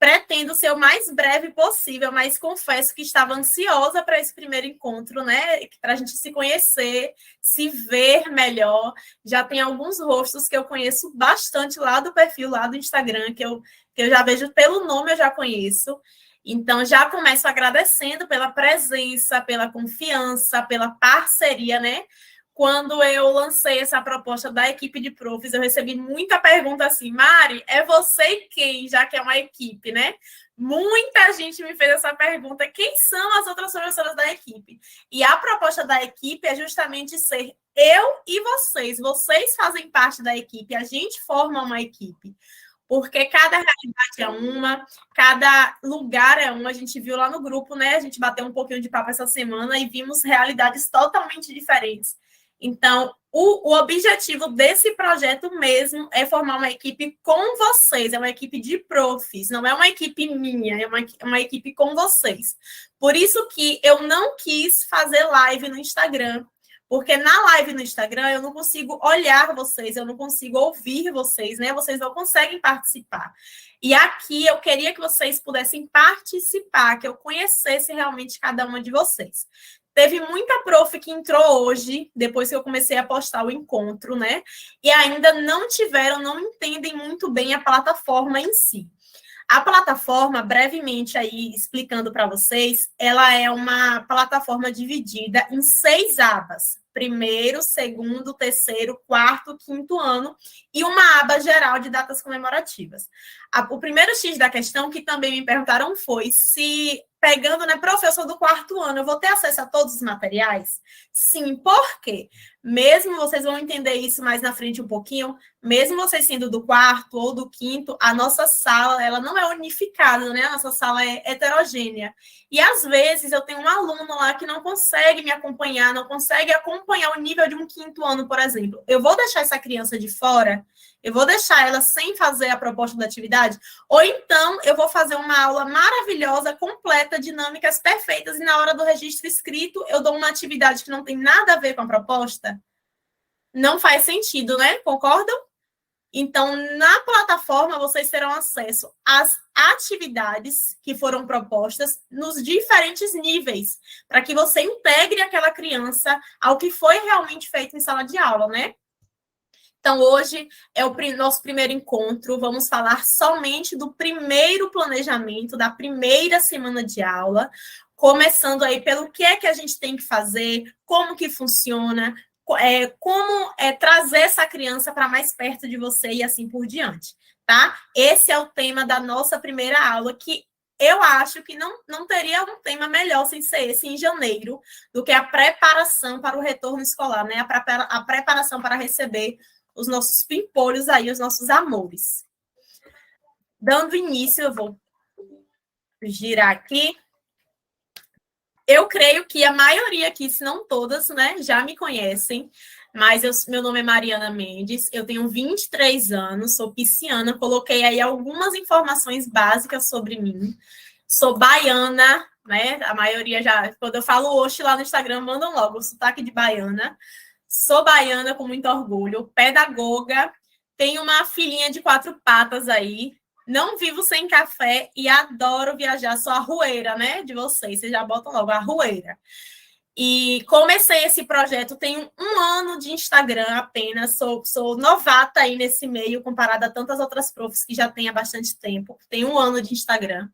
Pretendo ser o mais breve possível, mas confesso que estava ansiosa para esse primeiro encontro, né? Para a gente se conhecer, se ver melhor. Já tem alguns rostos que eu conheço bastante lá do perfil, lá do Instagram, que eu já vejo pelo nome, eu já conheço. Então, já começo agradecendo pela presença, pela confiança, pela parceria, né? Quando eu lancei essa proposta da equipe de profs, eu recebi muita pergunta assim, Mari, é você quem, já que é uma equipe, né? Muita gente me fez essa pergunta, quem são as outras professoras da equipe? E a proposta da equipe é justamente ser eu e vocês fazem parte da equipe, a gente forma uma equipe. Porque cada realidade é uma, cada lugar é uma. A gente viu lá no grupo, né? A gente bateu um pouquinho de papo essa semana e vimos realidades totalmente diferentes. Então, o objetivo desse projeto mesmo é formar uma equipe com vocês, é uma equipe de profs, não é uma equipe minha, é uma equipe com vocês. Por isso que eu não quis fazer live no Instagram, porque na live no Instagram eu não consigo olhar vocês, eu não consigo ouvir vocês, né? Vocês não conseguem participar. E aqui eu queria que vocês pudessem participar, que eu conhecesse realmente cada uma de vocês. Teve muita prof que entrou hoje, depois que eu comecei a postar o encontro, né? E ainda não entendem muito bem a plataforma em si. A plataforma, brevemente aí explicando para vocês, ela é uma plataforma dividida em 6 abas. Primeiro, segundo, terceiro, quarto, quinto ano e uma aba geral de datas comemorativas. O primeiro X da questão que também me perguntaram foi se, pegando, né, professor do quarto ano, eu vou ter acesso a todos os materiais? Sim, por quê? Mesmo vocês vão entender isso mais na frente um pouquinho, mesmo vocês sendo do quarto ou do quinto, a nossa sala, ela não é unificada, né? A nossa sala é heterogênea. E, às vezes, eu tenho um aluno lá que não consegue me acompanhar, não consegue acompanhar o nível de um quinto ano, por exemplo. Eu vou deixar essa criança de fora? Eu vou deixar ela sem fazer a proposta da atividade? Ou então, eu vou fazer uma aula maravilhosa, completa, dinâmicas perfeitas, e na hora do registro escrito, eu dou uma atividade que não tem nada a ver com a proposta? Não faz sentido, né? Concordam? Então, na plataforma, vocês terão acesso às atividades que foram propostas nos diferentes níveis, para que você integre aquela criança ao que foi realmente feito em sala de aula, né? Então, hoje é o nosso primeiro encontro, vamos falar somente do primeiro planejamento, da primeira semana de aula, começando aí pelo que é que a gente tem que fazer, como que funciona, como trazer essa criança para mais perto de você e assim por diante, tá? Esse é o tema da nossa primeira aula, que eu acho que não teria um tema melhor sem ser esse em janeiro, do que a preparação para o retorno escolar, né? A preparação para receber os nossos pimpolhos aí, os nossos amores. Dando início, eu vou girar aqui. Eu creio que a maioria aqui, se não todas, né, já me conhecem, mas meu nome é Mariana Mendes, eu tenho 23 anos, sou pisciana, coloquei aí algumas informações básicas sobre mim. Sou baiana, né, a maioria já, quando eu falo hoje lá no Instagram, mandam logo o sotaque de baiana. Sou baiana com muito orgulho, pedagoga, tenho uma filhinha de 4 patas aí, não vivo sem café e adoro viajar, sou a arrueira, né, de vocês já botam logo a arrueira. E comecei esse projeto, tenho 1 ano de Instagram apenas, sou novata aí nesse meio, comparada a tantas outras profs que já têm há bastante tempo, tenho 1 ano de Instagram.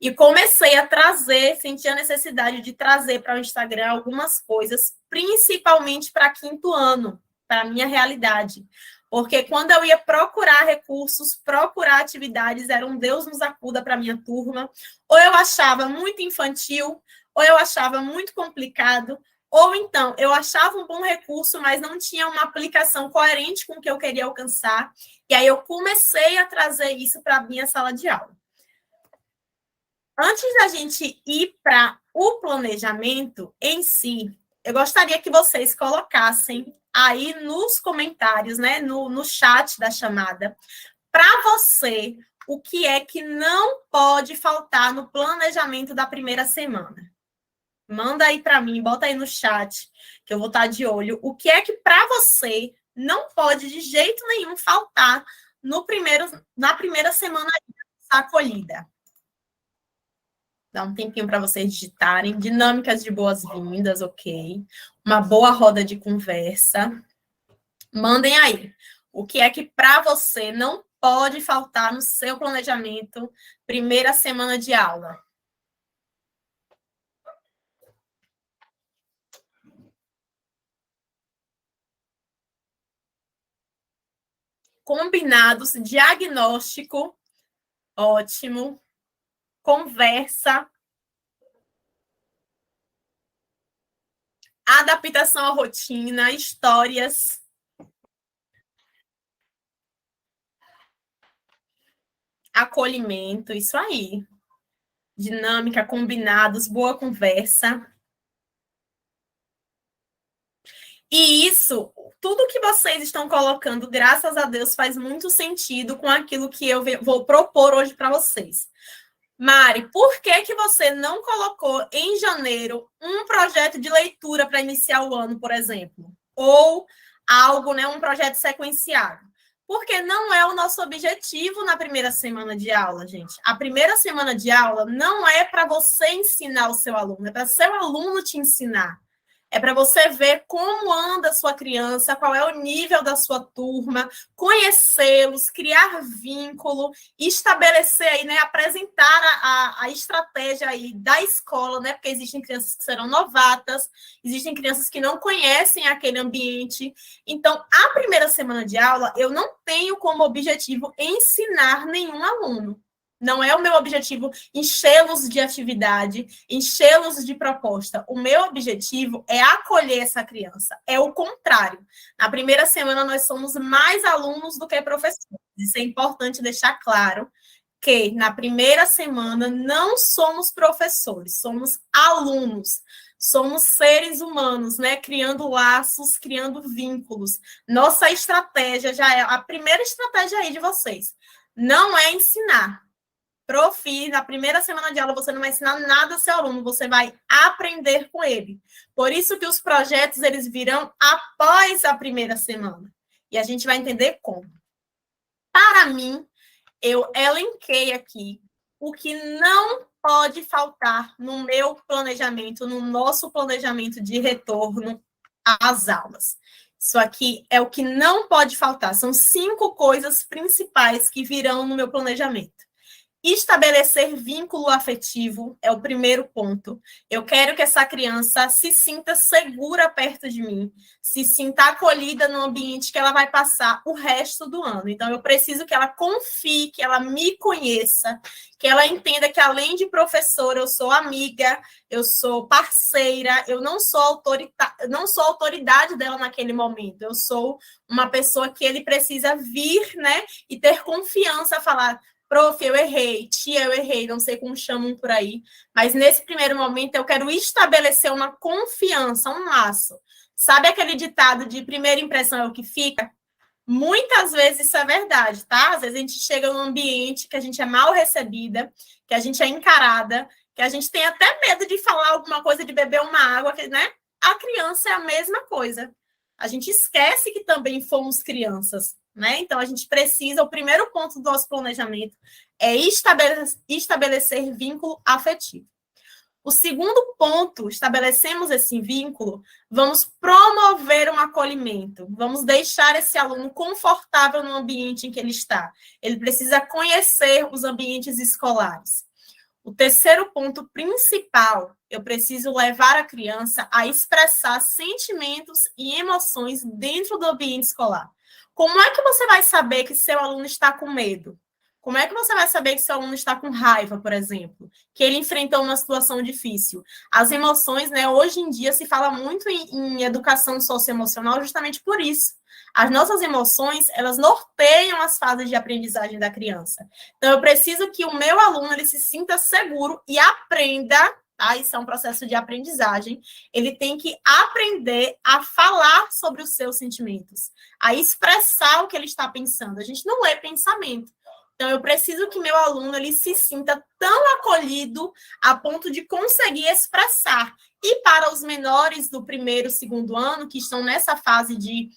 E comecei a trazer, senti a necessidade de trazer para o Instagram algumas coisas, principalmente para quinto ano, para a minha realidade. Porque quando eu ia procurar recursos, procurar atividades, era um Deus nos acuda para a minha turma, ou eu achava muito infantil, ou eu achava muito complicado, ou então eu achava um bom recurso, mas não tinha uma aplicação coerente com o que eu queria alcançar, e aí eu comecei a trazer isso para a minha sala de aula. Antes da gente ir para o planejamento em si, eu gostaria que vocês colocassem aí nos comentários, né, no chat da chamada, para você, o que é que não pode faltar no planejamento da primeira semana. Manda aí para mim, bota aí no chat, que eu vou estar de olho. O que é que para você não pode de jeito nenhum faltar na primeira semana da acolhida? Dá um tempinho para vocês digitarem. Dinâmicas de boas-vindas, ok. Uma boa roda de conversa. Mandem aí. O que é que para você não pode faltar no seu planejamento, primeira semana de aula? Combinados, diagnóstico, ótimo. Conversa, adaptação à rotina, histórias, acolhimento, isso aí. Dinâmica, combinados, boa conversa. E isso, tudo que vocês estão colocando, graças a Deus, faz muito sentido com aquilo que eu vou propor hoje para vocês. Mari, por que que você não colocou em janeiro um projeto de leitura para iniciar o ano, por exemplo? Ou algo, né, um projeto sequenciado? Porque não é o nosso objetivo na primeira semana de aula, gente. A primeira semana de aula não é para você ensinar o seu aluno, é para seu aluno te ensinar. É para você ver como anda a sua criança, qual é o nível da sua turma, conhecê-los, criar vínculo, estabelecer aí, né, apresentar a estratégia aí da escola, né, porque existem crianças que serão novatas, existem crianças que não conhecem aquele ambiente. Então, a primeira semana de aula, eu não tenho como objetivo ensinar nenhum aluno. Não é o meu objetivo enchê-los de atividade, enchê-los de proposta. O meu objetivo é acolher essa criança. É o contrário. Na primeira semana, nós somos mais alunos do que professores. Isso é importante deixar claro, que na primeira semana não somos professores, somos alunos. Somos seres humanos, né? Criando laços, criando vínculos. Nossa estratégia já é a primeira estratégia aí de vocês. Não é ensinar. Na primeira semana de aula, você não vai ensinar nada ao seu aluno, você vai aprender com ele. Por isso que os projetos, eles virão após a primeira semana. E a gente vai entender como. Para mim, eu elenquei aqui o que não pode faltar no meu planejamento, no nosso planejamento de retorno às aulas. Isso aqui é o que não pode faltar. São 5 coisas principais que virão no meu planejamento. Estabelecer vínculo afetivo é o primeiro ponto. Eu quero que essa criança se sinta segura perto de mim, se sinta acolhida no ambiente que ela vai passar o resto do ano. Então, eu preciso que ela confie, que ela me conheça, que ela entenda que, além de professora, eu sou amiga, eu sou parceira, eu não sou autoridade dela naquele momento. Eu sou uma pessoa que ele precisa vir, né, e ter confiança, falar: prof, eu errei, tia, eu errei, não sei como chamam por aí, mas nesse primeiro momento eu quero estabelecer uma confiança, um laço. Sabe aquele ditado de primeira impressão é o que fica? Muitas vezes isso é verdade, tá? Às vezes a gente chega num ambiente que a gente é mal recebida, que a gente é encarada, que a gente tem até medo de falar alguma coisa, de beber uma água, né? A criança é a mesma coisa. A gente esquece que também fomos crianças, né? Então, a gente precisa, o primeiro ponto do nosso planejamento é estabelecer vínculo afetivo. O segundo ponto, estabelecemos esse vínculo, vamos promover um acolhimento, vamos deixar esse aluno confortável no ambiente em que ele está. Ele precisa conhecer os ambientes escolares. O terceiro ponto principal, eu preciso levar a criança a expressar sentimentos e emoções dentro do ambiente escolar. Como é que você vai saber que seu aluno está com medo? Como é que você vai saber que seu aluno está com raiva, por exemplo? Que ele enfrentou uma situação difícil? As emoções, né? Hoje em dia se fala muito em educação socioemocional justamente por isso. As nossas emoções, elas norteiam as fases de aprendizagem da criança. Então, eu preciso que o meu aluno ele se sinta seguro e aprenda, tá? Isso é um processo de aprendizagem. Ele tem que aprender a falar sobre os seus sentimentos, a expressar o que ele está pensando. A gente não lê pensamento. Então, eu preciso que meu aluno ele se sinta tão acolhido a ponto de conseguir expressar. E para os menores do primeiro, segundo ano, que estão nessa fase de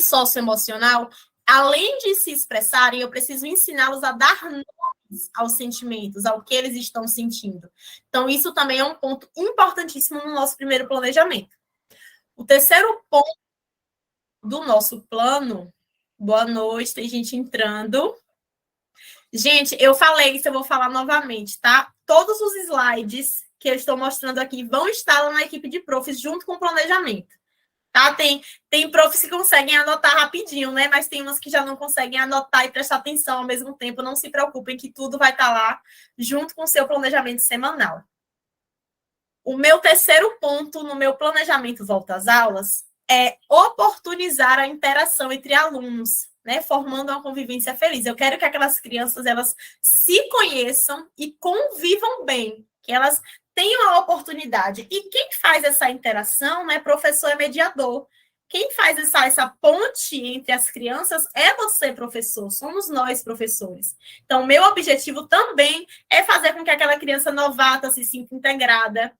socioemocional, além de se expressarem, eu preciso ensiná-los a dar nomes aos sentimentos, ao que eles estão sentindo. Então, isso também é um ponto importantíssimo no nosso primeiro planejamento. O terceiro ponto do nosso plano, boa noite, tem gente entrando. Gente, eu falei isso, eu vou falar novamente, tá? Todos os slides que eu estou mostrando aqui vão estar lá na equipe de profs junto com o planejamento. Tá? Tem profs que conseguem anotar rapidinho, né? Mas tem umas que já não conseguem anotar e prestar atenção ao mesmo tempo. Não se preocupem que tudo vai estar lá junto com o seu planejamento semanal. O meu terceiro ponto no meu planejamento volta às aulas é oportunizar a interação entre alunos, né? Formando uma convivência feliz. Eu quero que aquelas crianças elas se conheçam e convivam bem, que elas tenham a oportunidade. E quem faz essa interação, né? Professor é mediador. Quem faz essa ponte entre as crianças é você, professor. Somos nós, professores. Então, meu objetivo também é fazer com que aquela criança novata se sinta integrada,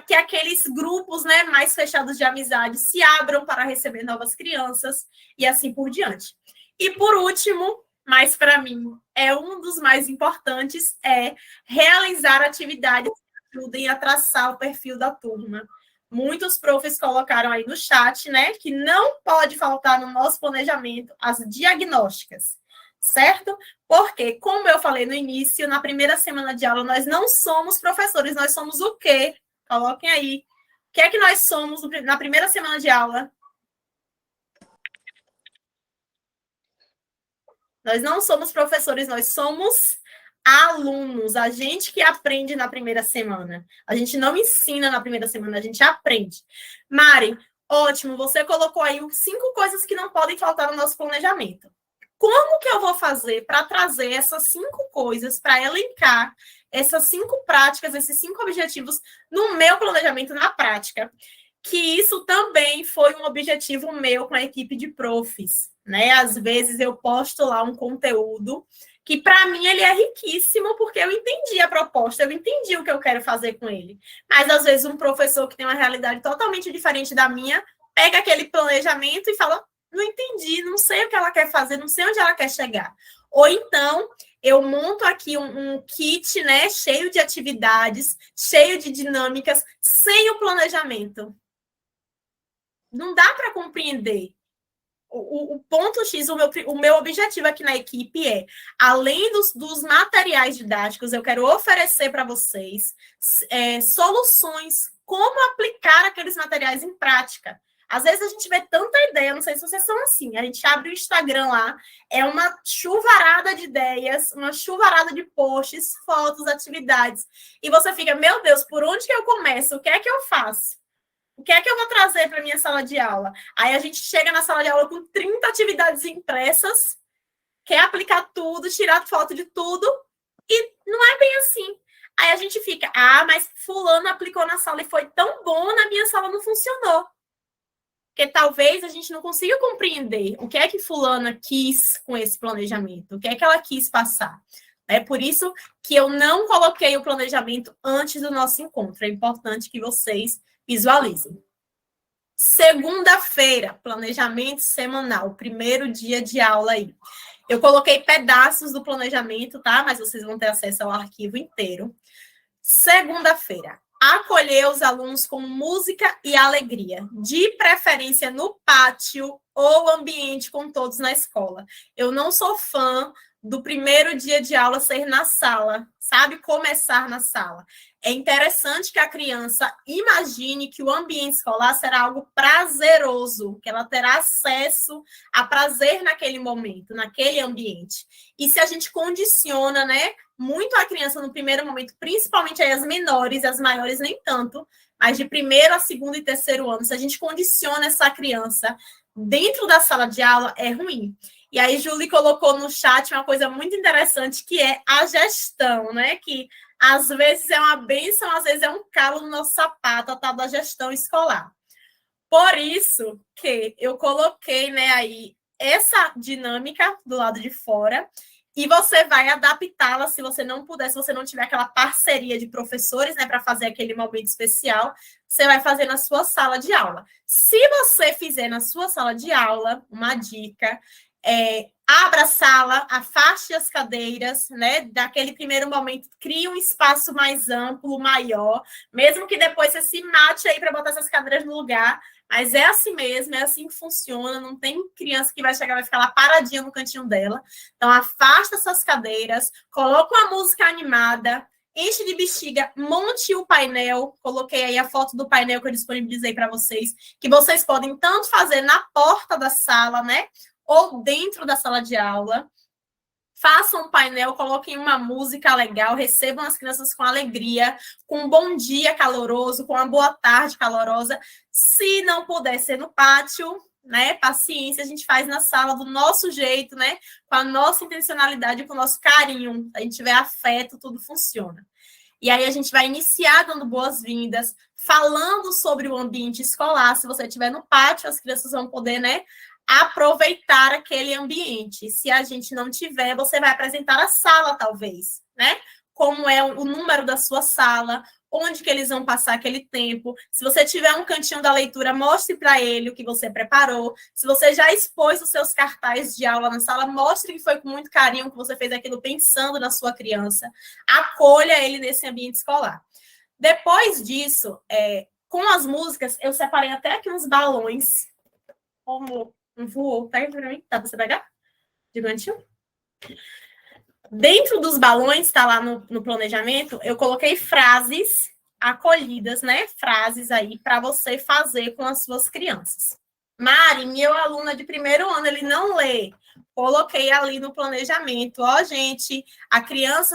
que aqueles grupos, né, mais fechados de amizade se abram para receber novas crianças e assim por diante. E por último, mas para mim é um dos mais importantes, é realizar atividades que ajudem a traçar o perfil da turma. Muitos profs colocaram aí no chat, né, que não pode faltar no nosso planejamento as diagnósticas, certo? Porque, como eu falei no início, na primeira semana de aula, nós não somos professores, nós somos o quê? Coloquem aí. O que é que nós somos na primeira semana de aula? Nós não somos professores, nós somos alunos. A gente que aprende na primeira semana. A gente não ensina na primeira semana, a gente aprende. Mari, ótimo, você colocou aí 5 coisas que não podem faltar no nosso planejamento. Como que eu vou fazer para trazer essas 5 coisas, para elencar essas 5 práticas, esses 5 objetivos no meu planejamento na prática? Que isso também foi um objetivo meu com a equipe de profs, né? Às vezes eu posto lá um conteúdo que para mim ele é riquíssimo porque eu entendi a proposta, eu entendi o que eu quero fazer com ele. Mas às vezes um professor que tem uma realidade totalmente diferente da minha, pega aquele planejamento e fala: não entendi, não sei o que ela quer fazer, não sei onde ela quer chegar. Ou então, eu monto aqui um kit, né, cheio de atividades, cheio de dinâmicas, sem o planejamento. Não dá para compreender. O ponto X, o meu objetivo aqui na equipe é, além dos materiais didáticos, eu quero oferecer para vocês soluções, como aplicar aqueles materiais em prática. Às vezes a gente vê tanta ideia, não sei se vocês são assim, a gente abre o Instagram lá, é uma chuvarada de ideias, uma chuvarada de posts, fotos, atividades, e você fica, meu Deus, por onde que eu começo? O que é que eu faço? O que é que eu vou trazer para a minha sala de aula? Aí a gente chega na sala de aula com 30 atividades impressas, quer aplicar tudo, tirar foto de tudo, e não é bem assim. Aí a gente fica, mas fulano aplicou na sala e foi tão bom, na minha sala não funcionou. Porque talvez a gente não consiga compreender o que é que fulana quis com esse planejamento, o que é que ela quis passar. É por isso que eu não coloquei o planejamento antes do nosso encontro. É importante que vocês visualizem. Segunda-feira, planejamento semanal, primeiro dia de aula aí. Eu coloquei pedaços do planejamento, tá? Mas vocês vão ter acesso ao arquivo inteiro. Segunda-feira, acolher os alunos com música e alegria, de preferência no pátio ou ambiente com todos na escola. Eu não sou fã do primeiro dia de aula ser na sala, sabe? Começar na sala. É interessante que a criança imagine que o ambiente escolar será algo prazeroso, que ela terá acesso a prazer naquele momento, naquele ambiente. E se a gente condiciona, né, muito a criança no primeiro momento, principalmente aí as menores, as maiores nem tanto, mas de primeiro a segundo e terceiro ano, se a gente condiciona essa criança dentro da sala de aula, é ruim. E aí, Julie colocou no chat uma coisa muito interessante, que é a gestão, né? Que às vezes é uma bênção, às vezes é um calo no nosso sapato, a tal da gestão escolar. Por isso que eu coloquei, né, aí essa dinâmica do lado de fora, e você vai adaptá-la se você não puder, se você não tiver aquela parceria de professores, né, para fazer aquele momento especial, você vai fazer na sua sala de aula. Se você fizer na sua sala de aula, uma dica, Abra a sala, afaste as cadeiras, né? Daquele primeiro momento, crie um espaço mais amplo, maior, mesmo que depois você se mate aí para botar essas cadeiras no lugar, mas é assim mesmo, é assim que funciona, não tem criança que vai chegar e vai ficar lá paradinha no cantinho dela. Então, afasta essas cadeiras, coloca uma música animada, enche de bexiga, monte o painel, coloquei aí a foto do painel que eu disponibilizei para vocês, que vocês podem tanto fazer na porta da sala, né? Ou dentro da sala de aula. Façam um painel, coloquem uma música legal, recebam as crianças com alegria, com um bom dia caloroso, com uma boa tarde calorosa. Se não puder ser no pátio, né? Paciência, a gente faz na sala do nosso jeito, né? Com a nossa intencionalidade, com o nosso carinho. Se a gente tiver afeto, tudo funciona. E aí a gente vai iniciar dando boas-vindas, falando sobre o ambiente escolar. Se você estiver no pátio, as crianças vão poder, né? Aproveitar aquele ambiente. Se a gente não tiver, você vai apresentar a sala, talvez, né? Como é o número da sua sala, onde que eles vão passar aquele tempo. Se você tiver um cantinho da leitura, mostre para ele o que você preparou. Se você já expôs os seus cartazes de aula na sala, mostre que foi com muito carinho que você fez aquilo pensando na sua criança. Acolha ele nesse ambiente escolar. Depois disso, com as músicas, eu separei até aqui uns balões, como voou, pega para mim, tá? Você pegar? Gigantinho? Dentro dos balões, tá lá no planejamento, eu coloquei frases acolhidas, né? Frases aí para você fazer com as suas crianças. Mari, meu aluno de primeiro ano, ele não lê. Coloquei ali no planejamento, gente,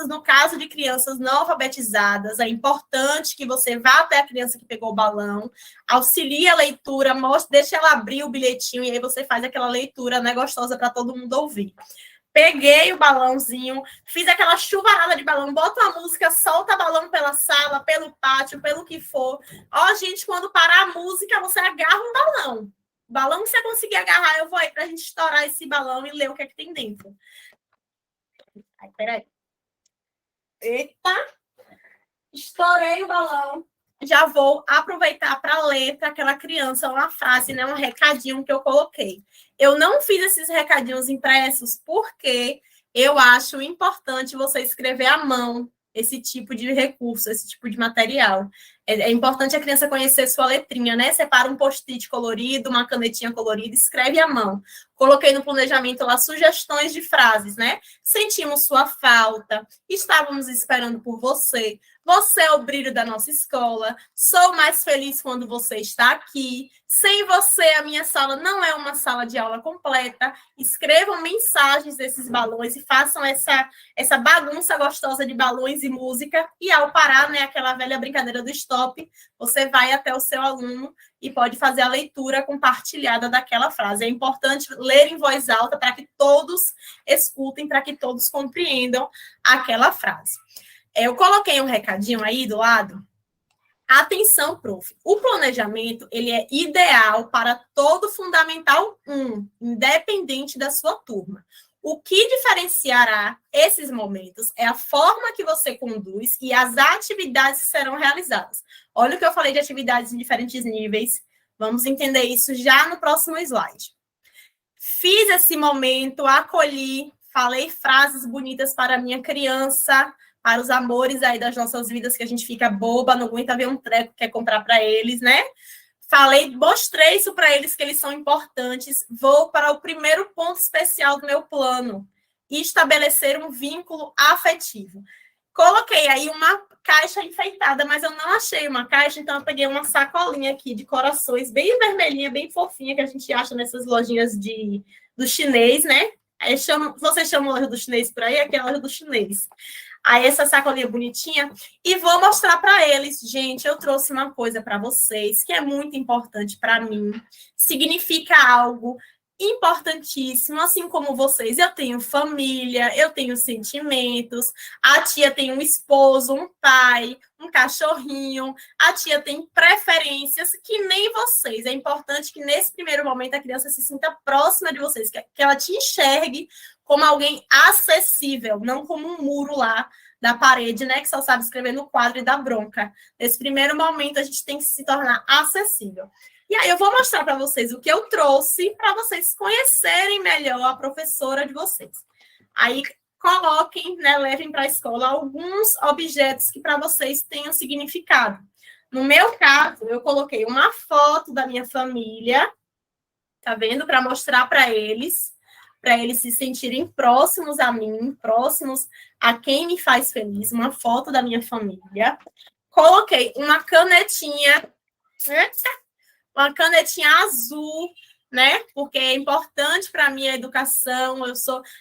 no caso de crianças não alfabetizadas, é importante que você vá até a criança que pegou o balão, auxilie a leitura, deixe ela abrir o bilhetinho e aí você faz aquela leitura, né, gostosa para todo mundo ouvir. Peguei o balãozinho, fiz aquela chuvarada de balão, bota uma música, solta balão pela sala, pelo pátio, pelo que for. Gente, quando parar a música, você agarra um balão. Balão que você conseguir agarrar, eu vou aí para a gente estourar esse balão e ler o que é que tem dentro. Ai, peraí. Eita! Estourei o balão. Já vou aproveitar para ler para aquela criança uma frase, né, um recadinho que eu coloquei. Eu não fiz esses recadinhos impressos porque eu acho importante você escrever à mão esse tipo de recurso, esse tipo de material. É importante a criança conhecer sua letrinha, né? Separa um post-it colorido, uma canetinha colorida, escreve à mão. Coloquei no planejamento lá sugestões de frases, né? Sentimos sua falta, estávamos esperando por você. Você é o brilho da nossa escola. Sou mais feliz quando você está aqui. Sem você, a minha sala não é uma sala de aula completa. Escrevam mensagens desses balões e façam essa bagunça gostosa de balões e música. E ao parar, né, aquela velha brincadeira do stop, você vai até o seu aluno e pode fazer a leitura compartilhada daquela frase. É importante ler em voz alta para que todos escutem, para que todos compreendam aquela frase. Eu coloquei um recadinho aí do lado. Atenção, prof. O planejamento, ele é ideal para todo Fundamental 1, independente da sua turma. O que diferenciará esses momentos é a forma que você conduz e as atividades que serão realizadas. Olha o que eu falei de atividades em diferentes níveis. Vamos entender isso já no próximo slide. Fiz esse momento, acolhi, falei frases bonitas para a minha criança, para os amores aí das nossas vidas, que a gente fica boba, não aguenta ver um treco que quer comprar para eles, né? Falei, mostrei isso para eles, que eles são importantes. Vou para o primeiro ponto especial do meu plano, estabelecer um vínculo afetivo. Coloquei aí uma caixa enfeitada, mas eu não achei uma caixa, então eu peguei uma sacolinha aqui de corações, bem vermelhinha, bem fofinha, que a gente acha nessas lojinhas do chinês, né? Aí vocês chamam loja do chinês por aí? Aqui é a loja do chinês. Aí essa sacolinha bonitinha, e vou mostrar para eles, gente, eu trouxe uma coisa para vocês que é muito importante para mim, significa algo importantíssimo, assim como vocês. Eu tenho família, eu tenho sentimentos, a tia tem um esposo, um pai, um cachorrinho, a tia tem preferências que nem vocês. É importante que nesse primeiro momento a criança se sinta próxima de vocês, que ela te enxergue como alguém acessível, não como um muro lá da parede, né, que só sabe escrever no quadro e dá bronca. Nesse primeiro momento, a gente tem que se tornar acessível. E aí eu vou mostrar para vocês o que eu trouxe para vocês conhecerem melhor a professora de vocês. Aí coloquem, né, levem para a escola alguns objetos que para vocês tenham significado. No meu caso, eu coloquei uma foto da minha família, tá vendo? Para mostrar para eles se sentirem próximos a mim, próximos a quem me faz feliz, uma foto da minha família. Coloquei uma canetinha azul, né? Porque é importante para mim a educação.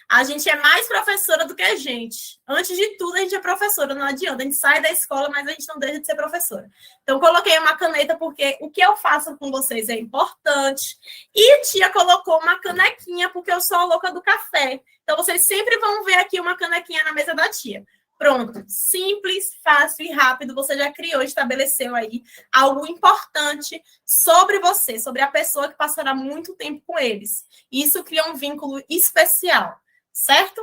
A gente é mais professora do que a gente. Antes de tudo, a gente é professora, não adianta. A gente sai da escola, mas a gente não deixa de ser professora. Então, coloquei uma caneta porque o que eu faço com vocês é importante. E a tia colocou uma canequinha porque eu sou a louca do café. Então, vocês sempre vão ver aqui uma canequinha na mesa da tia. Pronto, simples, fácil e rápido. Você já criou, estabeleceu aí algo importante sobre você, sobre a pessoa que passará muito tempo com eles. Isso cria um vínculo especial, certo?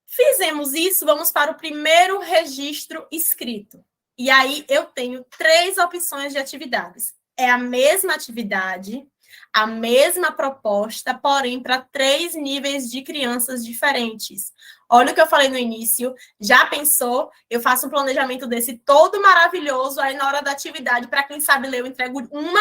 Fizemos isso, vamos para o primeiro registro escrito. E aí eu tenho 3 opções de atividades. É a mesma atividade, a mesma proposta, porém para 3 níveis de crianças diferentes. Olha o que eu falei no início. Já pensou? Eu faço um planejamento desse todo maravilhoso. Aí, na hora da atividade, para quem sabe ler, eu entrego uma.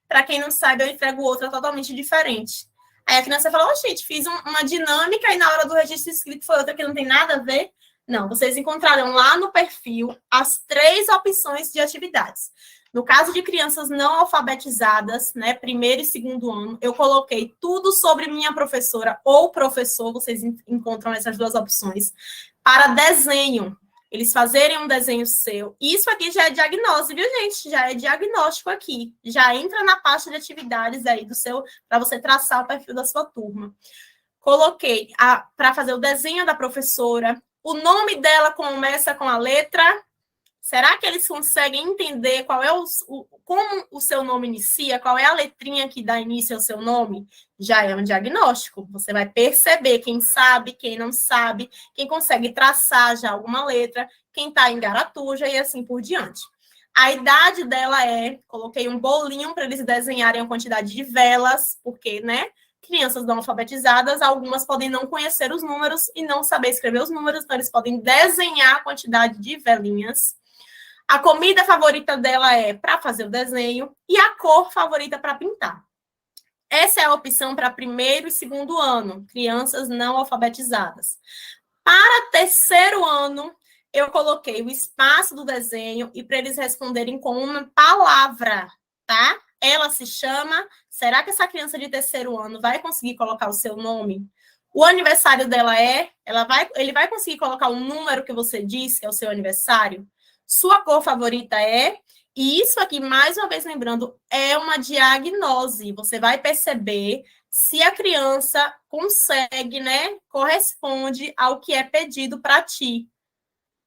Para quem não sabe, eu entrego outra totalmente diferente. Aí a criança fala, oh, gente, fiz uma dinâmica e na hora do registro escrito foi outra que não tem nada a ver. Não, vocês encontrarão lá no perfil as 3 opções de atividades. No caso de crianças não alfabetizadas, né, primeiro e segundo ano, eu coloquei tudo sobre minha professora ou professor, vocês encontram essas 2 opções, para desenho. Eles fazerem um desenho seu. Isso aqui já é diagnose, viu, gente? Já é diagnóstico aqui. Já entra na pasta de atividades aí do seu, para você traçar o perfil da sua turma. Coloquei para fazer o desenho da professora. O nome dela começa com a letra. Será que eles conseguem entender qual é como o seu nome inicia? Qual é a letrinha que dá início ao seu nome? Já é um diagnóstico. Você vai perceber quem sabe, quem não sabe, quem consegue traçar já alguma letra, quem está em garatuja e assim por diante. A idade dela coloquei um bolinho para eles desenharem a quantidade de velas, porque, né? Crianças não alfabetizadas, algumas podem não conhecer os números e não saber escrever os números, então eles podem desenhar a quantidade de velinhas. A comida favorita dela é para fazer o desenho e a cor favorita para pintar. Essa é a opção para primeiro e segundo ano, crianças não alfabetizadas. Para terceiro ano, eu coloquei o espaço do desenho e para eles responderem com uma palavra, tá? Ela se chama. Será que essa criança de terceiro ano vai conseguir colocar o seu nome? O aniversário dela ele vai conseguir colocar o número que você disse que é o seu aniversário? Sua cor favorita é? E isso aqui, mais uma vez lembrando, é uma diagnose. Você vai perceber se a criança consegue, né, corresponde ao que é pedido para ti.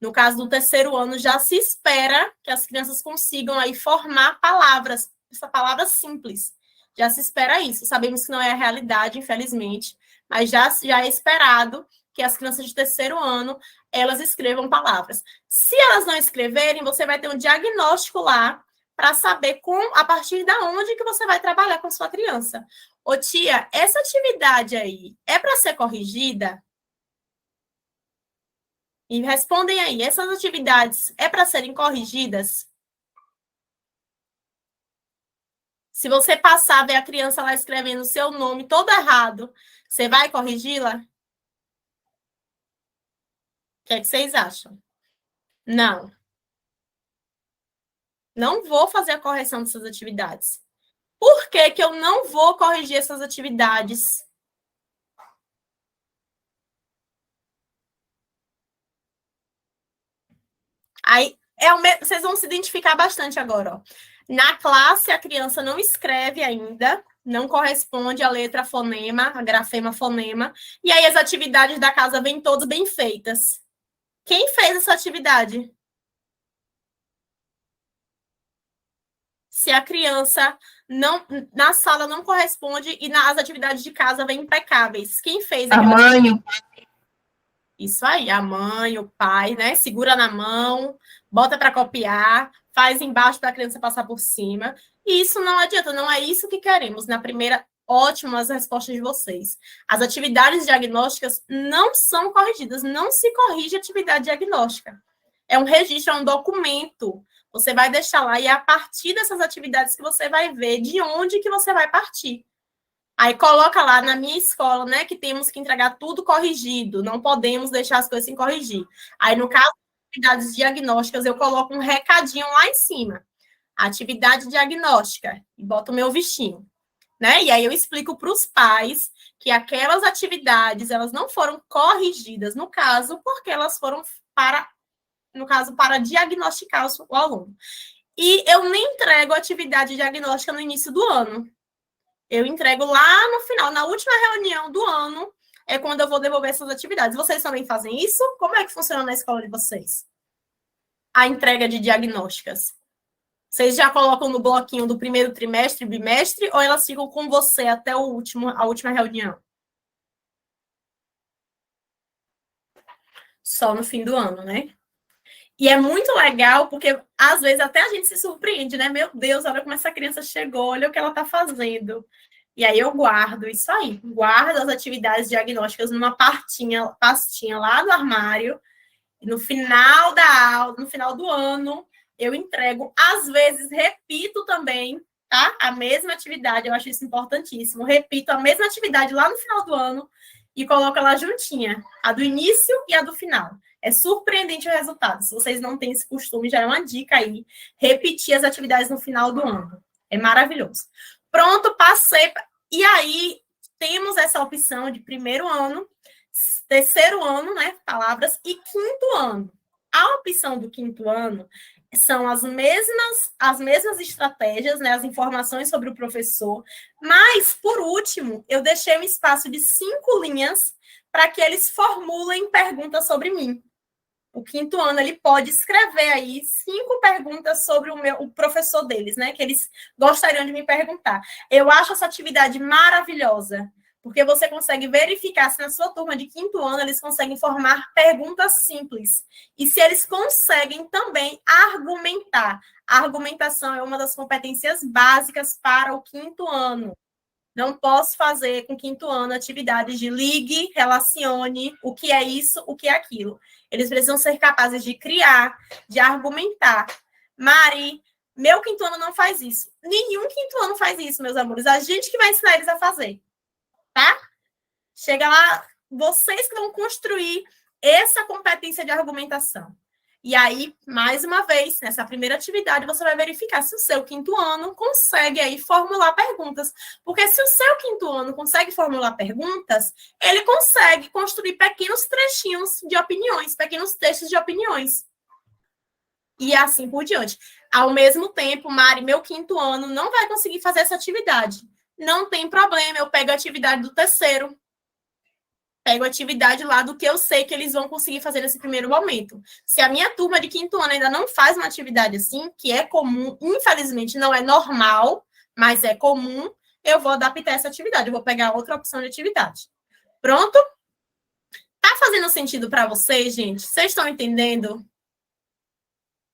No caso do terceiro ano, já se espera que as crianças consigam aí formar palavras, essa palavra simples. Já se espera isso. Sabemos que não é a realidade, infelizmente, mas já é esperado que as crianças de terceiro ano, elas escrevam palavras. Se elas não escreverem, você vai ter um diagnóstico lá para saber a partir de onde que você vai trabalhar com a sua criança. Ô, tia, essa atividade aí é para ser corrigida? E respondem aí, essas atividades é para serem corrigidas? Se você passar, ver a criança lá escrevendo o seu nome todo errado, você vai corrigi-la? O que é que vocês acham? Não. Não vou fazer a correção dessas atividades. Por que que eu não vou corrigir essas atividades? Aí, vocês vão se identificar bastante agora, ó. Na classe, a criança não escreve ainda, não corresponde à letra fonema, a grafema fonema, e aí as atividades da casa vêm todas bem feitas. Quem fez essa atividade? Se a criança não na sala não corresponde e nas atividades de casa vêm impecáveis. Quem fez a mãe? Isso aí, a mãe, o pai, né? Segura na mão, bota para copiar, faz embaixo para a criança passar por cima. E isso não adianta, não é isso que queremos. Na primeira, ótimo as respostas de vocês. As atividades diagnósticas não são corrigidas, não se corrige a atividade diagnóstica. É um registro, é um documento. Você vai deixar lá e é a partir dessas atividades que você vai ver de onde que você vai partir. Aí coloca lá na minha escola, né, que temos que entregar tudo corrigido, não podemos deixar as coisas sem corrigir. Aí, no caso de atividades diagnósticas, eu coloco um recadinho lá em cima. Atividade diagnóstica, e boto o meu bichinho, né? E aí eu explico para os pais que aquelas atividades, elas não foram corrigidas, no caso, porque elas foram para diagnosticar o aluno. E eu nem entrego atividade diagnóstica no início do ano. Eu entrego lá no final, na última reunião do ano, é quando eu vou devolver essas atividades. Vocês também fazem isso? Como é que funciona na escola de vocês? A entrega de diagnósticas. Vocês já colocam no bloquinho do primeiro trimestre, bimestre, ou elas ficam com você até a última reunião? Só no fim do ano, né? E é muito legal, porque às vezes até a gente se surpreende, né? Meu Deus, olha como essa criança chegou, olha o que ela está fazendo. E aí eu guardo isso aí, guardo as atividades diagnósticas numa pastinha lá do armário, e no final da aula, no final do ano, eu entrego, às vezes repito também, tá? A mesma atividade, eu acho isso importantíssimo. Repito a mesma atividade lá no final do ano e coloco ela juntinha, a do início e a do final. É surpreendente o resultado. Se vocês não têm esse costume, já é uma dica aí, repetir as atividades no final do ano. É maravilhoso. Pronto, passei. E aí, temos essa opção de primeiro ano, terceiro ano, né, palavras, e quinto ano. A opção do quinto ano são as mesmas estratégias, né, as informações sobre o professor, mas, por último, eu deixei um espaço de 5 linhas para que eles formulem perguntas sobre mim. O quinto ano, ele pode escrever aí 5 perguntas sobre o professor deles, né, que eles gostariam de me perguntar. Eu acho essa atividade maravilhosa, porque você consegue verificar se na sua turma de quinto ano eles conseguem formar perguntas simples. E se eles conseguem também argumentar. A argumentação é uma das competências básicas para o quinto ano. Não posso fazer com quinto ano atividades de ligue, relacione, o que é isso, o que é aquilo. Eles precisam ser capazes de criar, de argumentar. Mari, meu quinto ano não faz isso. Nenhum quinto ano faz isso, meus amores. A gente que vai ensinar eles a fazer. Tá? Chega lá, vocês que vão construir essa competência de argumentação. E aí, mais uma vez, nessa primeira atividade, você vai verificar se o seu quinto ano consegue aí formular perguntas. Porque se o seu quinto ano consegue formular perguntas, ele consegue construir pequenos trechinhos de opiniões, pequenos textos de opiniões. E assim por diante. Ao mesmo tempo, Mari, meu quinto ano não vai conseguir fazer essa atividade. Não tem problema, eu pego a atividade do terceiro. Pego a atividade lá do que eu sei que eles vão conseguir fazer nesse primeiro momento. Se a minha turma de quinto ano ainda não faz uma atividade assim, que é comum, infelizmente não é normal, mas é comum, eu vou adaptar essa atividade, eu vou pegar outra opção de atividade. Pronto? Tá fazendo sentido para vocês, gente? Vocês estão entendendo?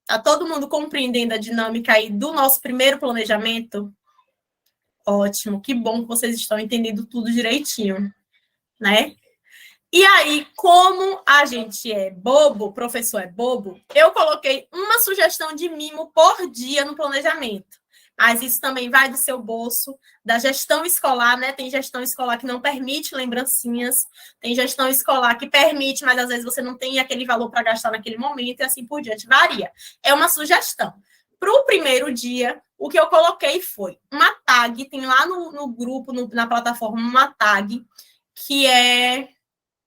Tá todo mundo compreendendo a dinâmica aí do nosso primeiro planejamento? Ótimo, que bom que vocês estão entendendo tudo direitinho, né? E aí, como a gente é bobo, o professor é bobo, eu coloquei uma sugestão de mimo por dia no planejamento. Mas isso também vai do seu bolso, da gestão escolar, né? Tem gestão escolar que não permite lembrancinhas, tem gestão escolar que permite, mas às vezes você não tem aquele valor para gastar naquele momento e assim por diante, varia. É uma sugestão. Para o primeiro dia, o que eu coloquei foi uma tag, tem lá no grupo, na plataforma, uma tag, que é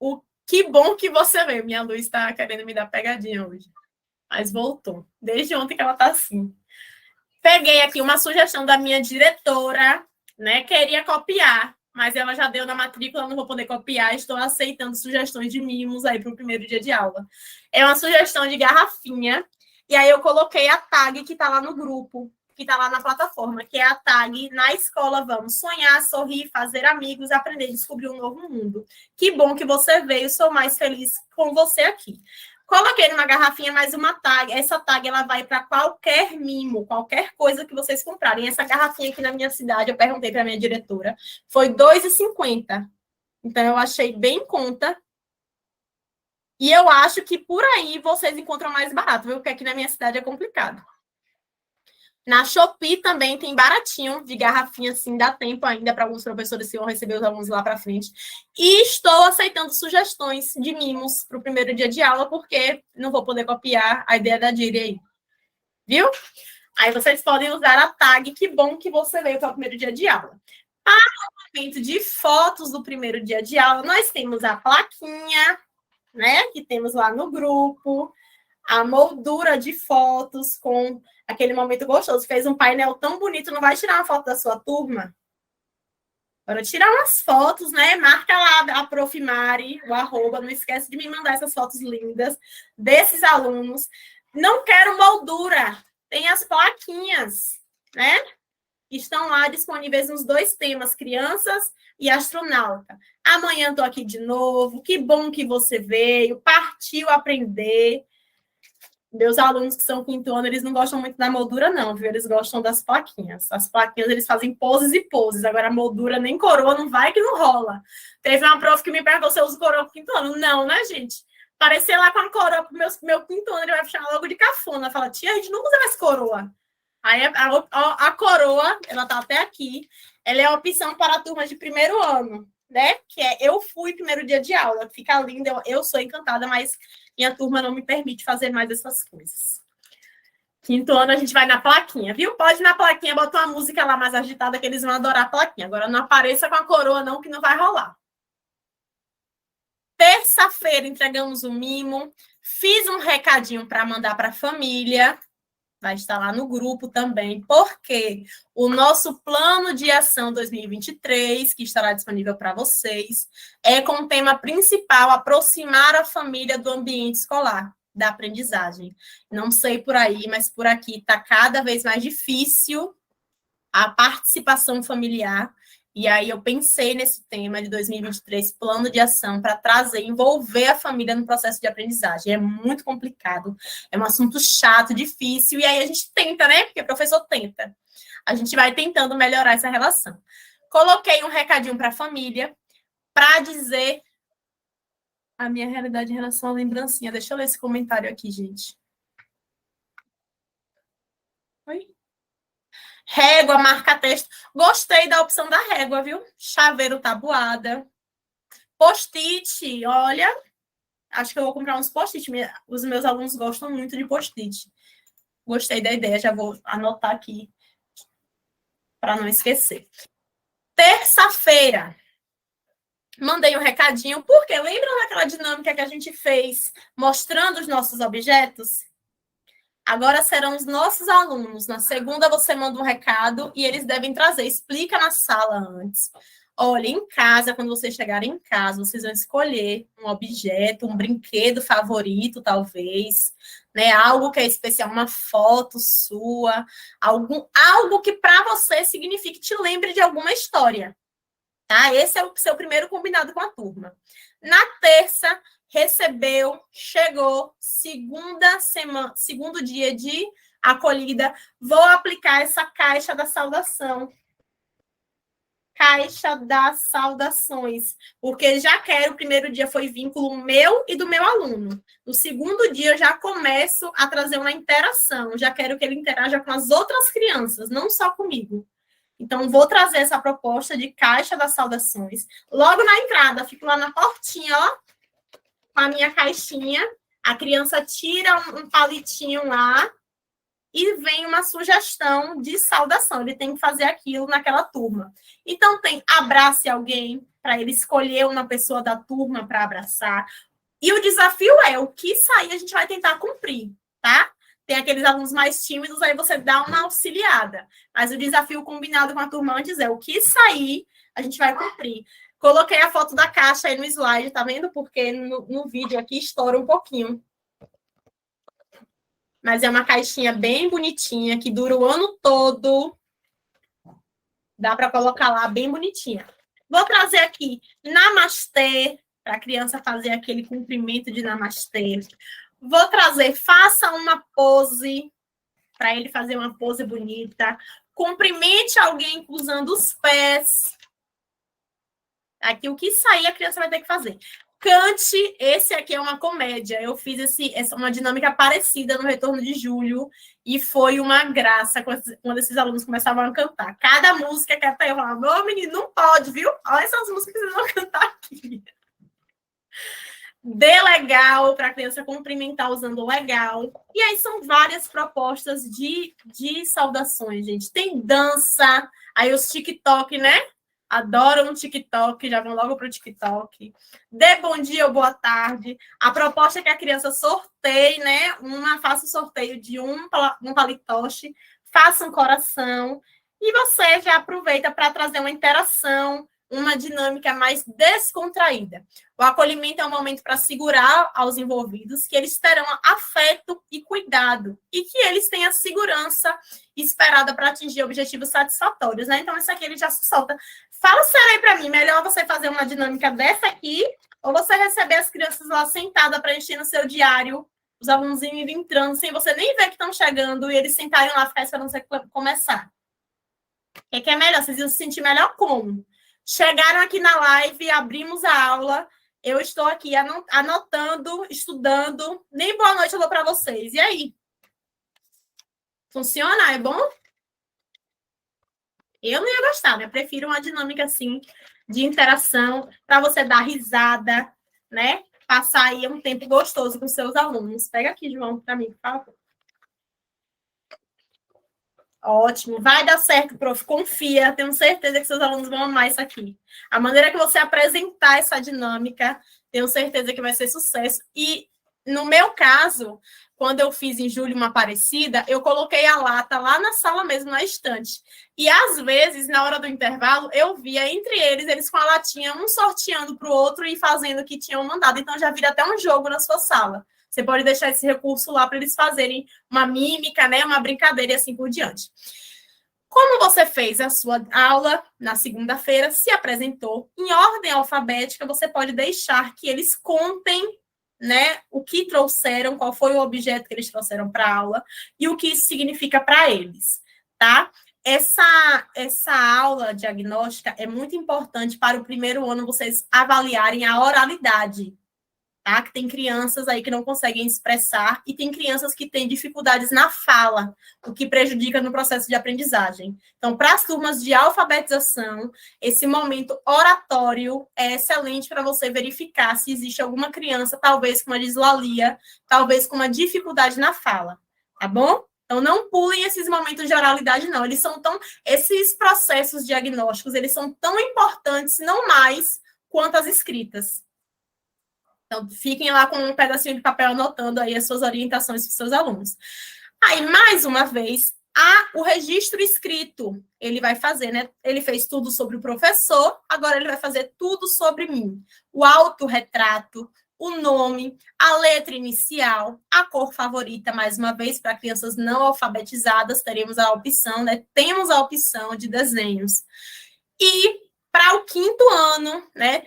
o que bom que você veio. Minha luz está querendo me dar pegadinha hoje, mas voltou. Desde ontem que ela está assim. Peguei aqui uma sugestão da minha diretora, né? Queria copiar, mas ela já deu na matrícula, não vou poder copiar. Estou aceitando sugestões de mimos aí para o primeiro dia de aula. É uma sugestão de garrafinha, e aí eu coloquei a tag que está lá no grupo, que está lá na plataforma, que é a tag Na Escola Vamos Sonhar, Sorrir, Fazer Amigos, Aprender e Descobrir um Novo Mundo. Que bom que você veio, sou mais feliz com você aqui. Coloquei numa garrafinha mais uma tag. Essa tag ela vai para qualquer mimo, qualquer coisa que vocês comprarem. Essa garrafinha aqui na minha cidade, eu perguntei para minha diretora, foi R$ 2,50. Então, eu achei bem em conta. E eu acho que por aí vocês encontram mais barato, viu? Porque aqui na minha cidade é complicado. Na Shopee também tem baratinho de garrafinha, assim, dá tempo ainda para alguns professores que vão receber os alunos lá para frente. E estou aceitando sugestões de mimos para o primeiro dia de aula, porque não vou poder copiar a ideia da Diri aí. Viu? Aí vocês podem usar a tag, que bom que você veio para o primeiro dia de aula. Para o momento de fotos do primeiro dia de aula, nós temos a plaquinha, né? Que temos lá no grupo, a moldura de fotos com aquele momento gostoso. Fez um painel tão bonito, não vai tirar uma foto da sua turma? Agora, tirar umas fotos, né? Marca lá a Prof. Mari, o arroba, não esquece de me mandar essas fotos lindas desses alunos. Não quero moldura, tem as plaquinhas, né? Estão lá disponíveis nos 2 temas, crianças e astronauta. Amanhã estou aqui de novo, que bom que você veio, partiu aprender. Meus alunos que são quinto ano, eles não gostam muito da moldura, não, viu? Eles gostam das plaquinhas. As plaquinhas, eles fazem poses e poses. Agora, a moldura nem coroa, não vai que não rola. Teve uma prof que me perguntou se eu uso coroa pro quinto ano. Não, né, gente? Aparecer lá com a coroa pro meu quinto ano, ele vai chamar logo de cafona. Fala, tia, a gente não usa mais coroa. Aí, a coroa, ela tá até aqui, ela é a opção para a turma de primeiro ano, né? Que é, eu fui primeiro dia de aula. Fica linda, eu sou encantada, mas minha turma não me permite fazer mais essas coisas. Quinto ano a gente vai na plaquinha, viu? Pode ir na plaquinha, bota uma música lá mais agitada que eles vão adorar a plaquinha. Agora não apareça com a coroa não, que não vai rolar. Terça-feira entregamos o mimo. Fiz um recadinho para mandar para a família. Vai estar lá no grupo também, porque o nosso plano de ação 2023, que estará disponível para vocês, é com o tema principal aproximar a família do ambiente escolar, da aprendizagem. Não sei por aí, mas por aqui está cada vez mais difícil a participação familiar. E aí eu pensei nesse tema de 2023, plano de ação, para trazer, envolver a família no processo de aprendizagem. É muito complicado, é um assunto chato, difícil, e aí a gente tenta, né? Porque o professor tenta. A gente vai tentando melhorar essa relação. Coloquei um recadinho para a família, para dizer a minha realidade em relação à lembrancinha. Deixa eu ler esse comentário aqui, gente. Oi? Régua, marca-texto. Gostei da opção da régua, viu? Chaveiro tabuada. Post-it, olha. Acho que eu vou comprar uns post-it. Os meus alunos gostam muito de post-it. Gostei da ideia, já vou anotar aqui para não esquecer. Terça-feira. Mandei um recadinho, porque lembram daquela dinâmica que a gente fez mostrando os nossos objetos? Agora serão os nossos alunos. Na segunda, você manda um recado e eles devem trazer. Explica na sala antes. Olha, em casa, quando vocês chegarem em casa, vocês vão escolher um objeto, um brinquedo favorito, talvez, né? Algo que é especial, uma foto sua, algo que para você signifique, te lembre de alguma história. Tá? Esse é o seu primeiro combinado com a turma. Na terça, recebeu, chegou, segundo dia de acolhida, vou aplicar essa caixa da saudação. Caixa das saudações, porque já quero, o primeiro dia foi vínculo meu e do meu aluno. No segundo dia, eu já começo a trazer uma interação, já quero que ele interaja com as outras crianças, não só comigo. Então, vou trazer essa proposta de caixa das saudações. Logo na entrada, fico lá na portinha, ó, com a minha caixinha. A criança tira um palitinho lá e vem uma sugestão de saudação. Ele tem que fazer aquilo naquela turma. Então, tem abrace alguém, para ele escolher uma pessoa da turma para abraçar. E o desafio é, o que sair a gente vai tentar cumprir, tá? Tem aqueles alunos mais tímidos, aí você dá uma auxiliada. Mas o desafio combinado com a turma antes é o que sair, a gente vai cumprir. Coloquei a foto da caixa aí no slide, tá vendo? Porque no vídeo aqui estoura um pouquinho. Mas é uma caixinha bem bonitinha, que dura o ano todo. Dá para colocar lá bem bonitinha. Vou trazer aqui namastê, para a criança fazer aquele cumprimento de namastê. Vou trazer, faça uma pose, para ele fazer uma pose bonita. Cumprimente alguém usando os pés. Aqui, o que sair, a criança vai ter que fazer. Cante, esse aqui é uma comédia. Eu fiz uma dinâmica parecida no Retorno de Julho e foi uma graça quando esses alunos começavam a cantar. Cada música que até eu falava, meu menino, não pode, viu? Olha essas músicas que vocês vão cantar aqui. Dê legal para a criança cumprimentar usando legal. E aí são várias propostas de saudações, gente. Tem dança, aí os TikTok, né? Adoram o TikTok, já vão logo para o TikTok. Dê bom dia ou boa tarde. A proposta é que a criança sorteie, né? Faça o sorteio de um palitoche, faça um coração. E você já aproveita para trazer uma interação, uma dinâmica mais descontraída. O acolhimento é um momento para segurar aos envolvidos que eles terão afeto e cuidado e que eles tenham a segurança esperada para atingir objetivos satisfatórios, né? Então, isso aqui ele já se solta. Fala sério aí para mim, melhor você fazer uma dinâmica dessa aqui ou você receber as crianças lá sentadas para encher no seu diário, os alunos indo entrando, sem você nem ver que estão chegando e eles sentarem lá, ficar esperando você começar. O que é melhor? Vocês iam se sentir melhor como? Chegaram aqui na live, abrimos a aula, eu estou aqui anotando, estudando, nem boa noite eu dou para vocês. E aí? Funciona? É bom? Eu não ia gostar, né? Eu prefiro uma dinâmica assim de interação para você dar risada, né? Passar aí um tempo gostoso com seus alunos. Pega aqui, João, para mim, por favor. Ótimo, vai dar certo, prof. Confia, tenho certeza que seus alunos vão amar isso aqui. A maneira que você apresentar essa dinâmica, tenho certeza que vai ser sucesso. E, no meu caso, quando eu fiz em julho uma parecida, eu coloquei a lata lá na sala mesmo, na estante. E, às vezes, na hora do intervalo, eu via entre eles com a latinha, um sorteando para o outro e fazendo o que tinham mandado. Então, já vira até um jogo na sua sala. Você pode deixar esse recurso lá para eles fazerem uma mímica, né, uma brincadeira e assim por diante. Como você fez a sua aula na segunda-feira, se apresentou em ordem alfabética, você pode deixar que eles contem, né, o que trouxeram, qual foi o objeto que eles trouxeram para a aula e o que isso significa para eles, tá? Essa aula diagnóstica é muito importante para o primeiro ano vocês avaliarem a oralidade. Tá? Que tem crianças aí que não conseguem expressar e tem crianças que têm dificuldades na fala, o que prejudica no processo de aprendizagem. Então, para as turmas de alfabetização, esse momento oratório é excelente para você verificar se existe alguma criança, talvez com uma dislalia, talvez com uma dificuldade na fala, tá bom? Então, não pulem esses momentos de oralidade, não. Esses processos diagnósticos, eles são tão importantes, se não mais, quanto as escritas. Então, fiquem lá com um pedacinho de papel anotando aí as suas orientações para os seus alunos. Aí, mais uma vez, o registro escrito, ele vai fazer, né? Ele fez tudo sobre o professor, agora ele vai fazer tudo sobre mim. O autorretrato, o nome, a letra inicial, a cor favorita, mais uma vez, para crianças não alfabetizadas, teremos a opção, né? Temos a opção de desenhos. E para o quinto ano, né,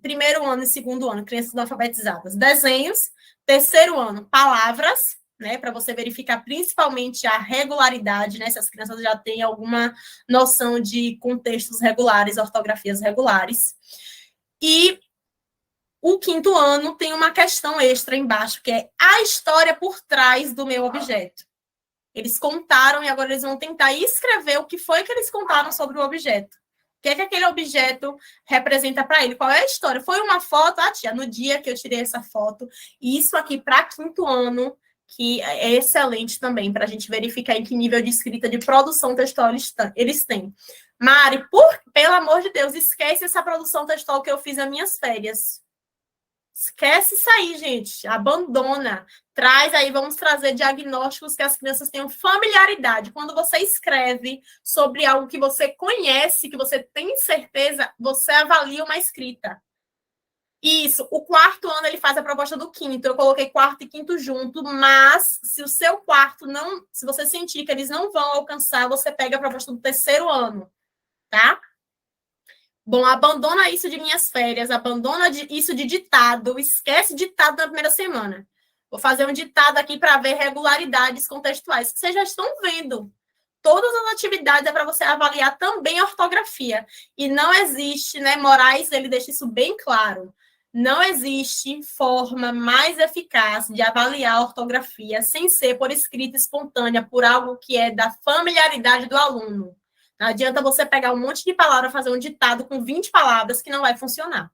primeiro ano e segundo ano, crianças não alfabetizadas, desenhos, terceiro ano, palavras, né, para você verificar principalmente a regularidade, né, se as crianças já têm alguma noção de contextos regulares, ortografias regulares. E o quinto ano tem uma questão extra embaixo, que é a história por trás do meu objeto. Eles contaram e agora eles vão tentar escrever o que foi que eles contaram sobre o objeto. O que é que aquele objeto representa para ele? Qual é a história? Foi uma foto? Ah, tia, no dia que eu tirei essa foto. E isso aqui para quinto ano, que é excelente também, para a gente verificar em que nível de escrita, de produção textual eles têm. Mari, pelo amor de Deus, esquece essa produção textual que eu fiz nas minhas férias. Esquece isso aí, gente. Abandona. Traz aí, vamos trazer diagnósticos que as crianças tenham familiaridade. Quando você escreve sobre algo que você conhece, que você tem certeza, você avalia uma escrita. Isso. O quarto ano ele faz a proposta do quinto. Eu coloquei quarto e quinto junto, mas se o seu quarto não, se você sentir que eles não vão alcançar, você pega a proposta do terceiro ano, tá? Bom, abandona isso de minhas férias, abandona isso de ditado, esquece ditado na primeira semana. Vou fazer um ditado aqui para ver regularidades contextuais. Vocês já estão vendo. Todas as atividades é para você avaliar também a ortografia. E não existe, né? Moraes, ele deixa isso bem claro. Não existe forma mais eficaz de avaliar a ortografia sem ser por escrita espontânea, por algo que é da familiaridade do aluno. Não adianta você pegar um monte de palavras, fazer um ditado com 20 palavras que não vai funcionar.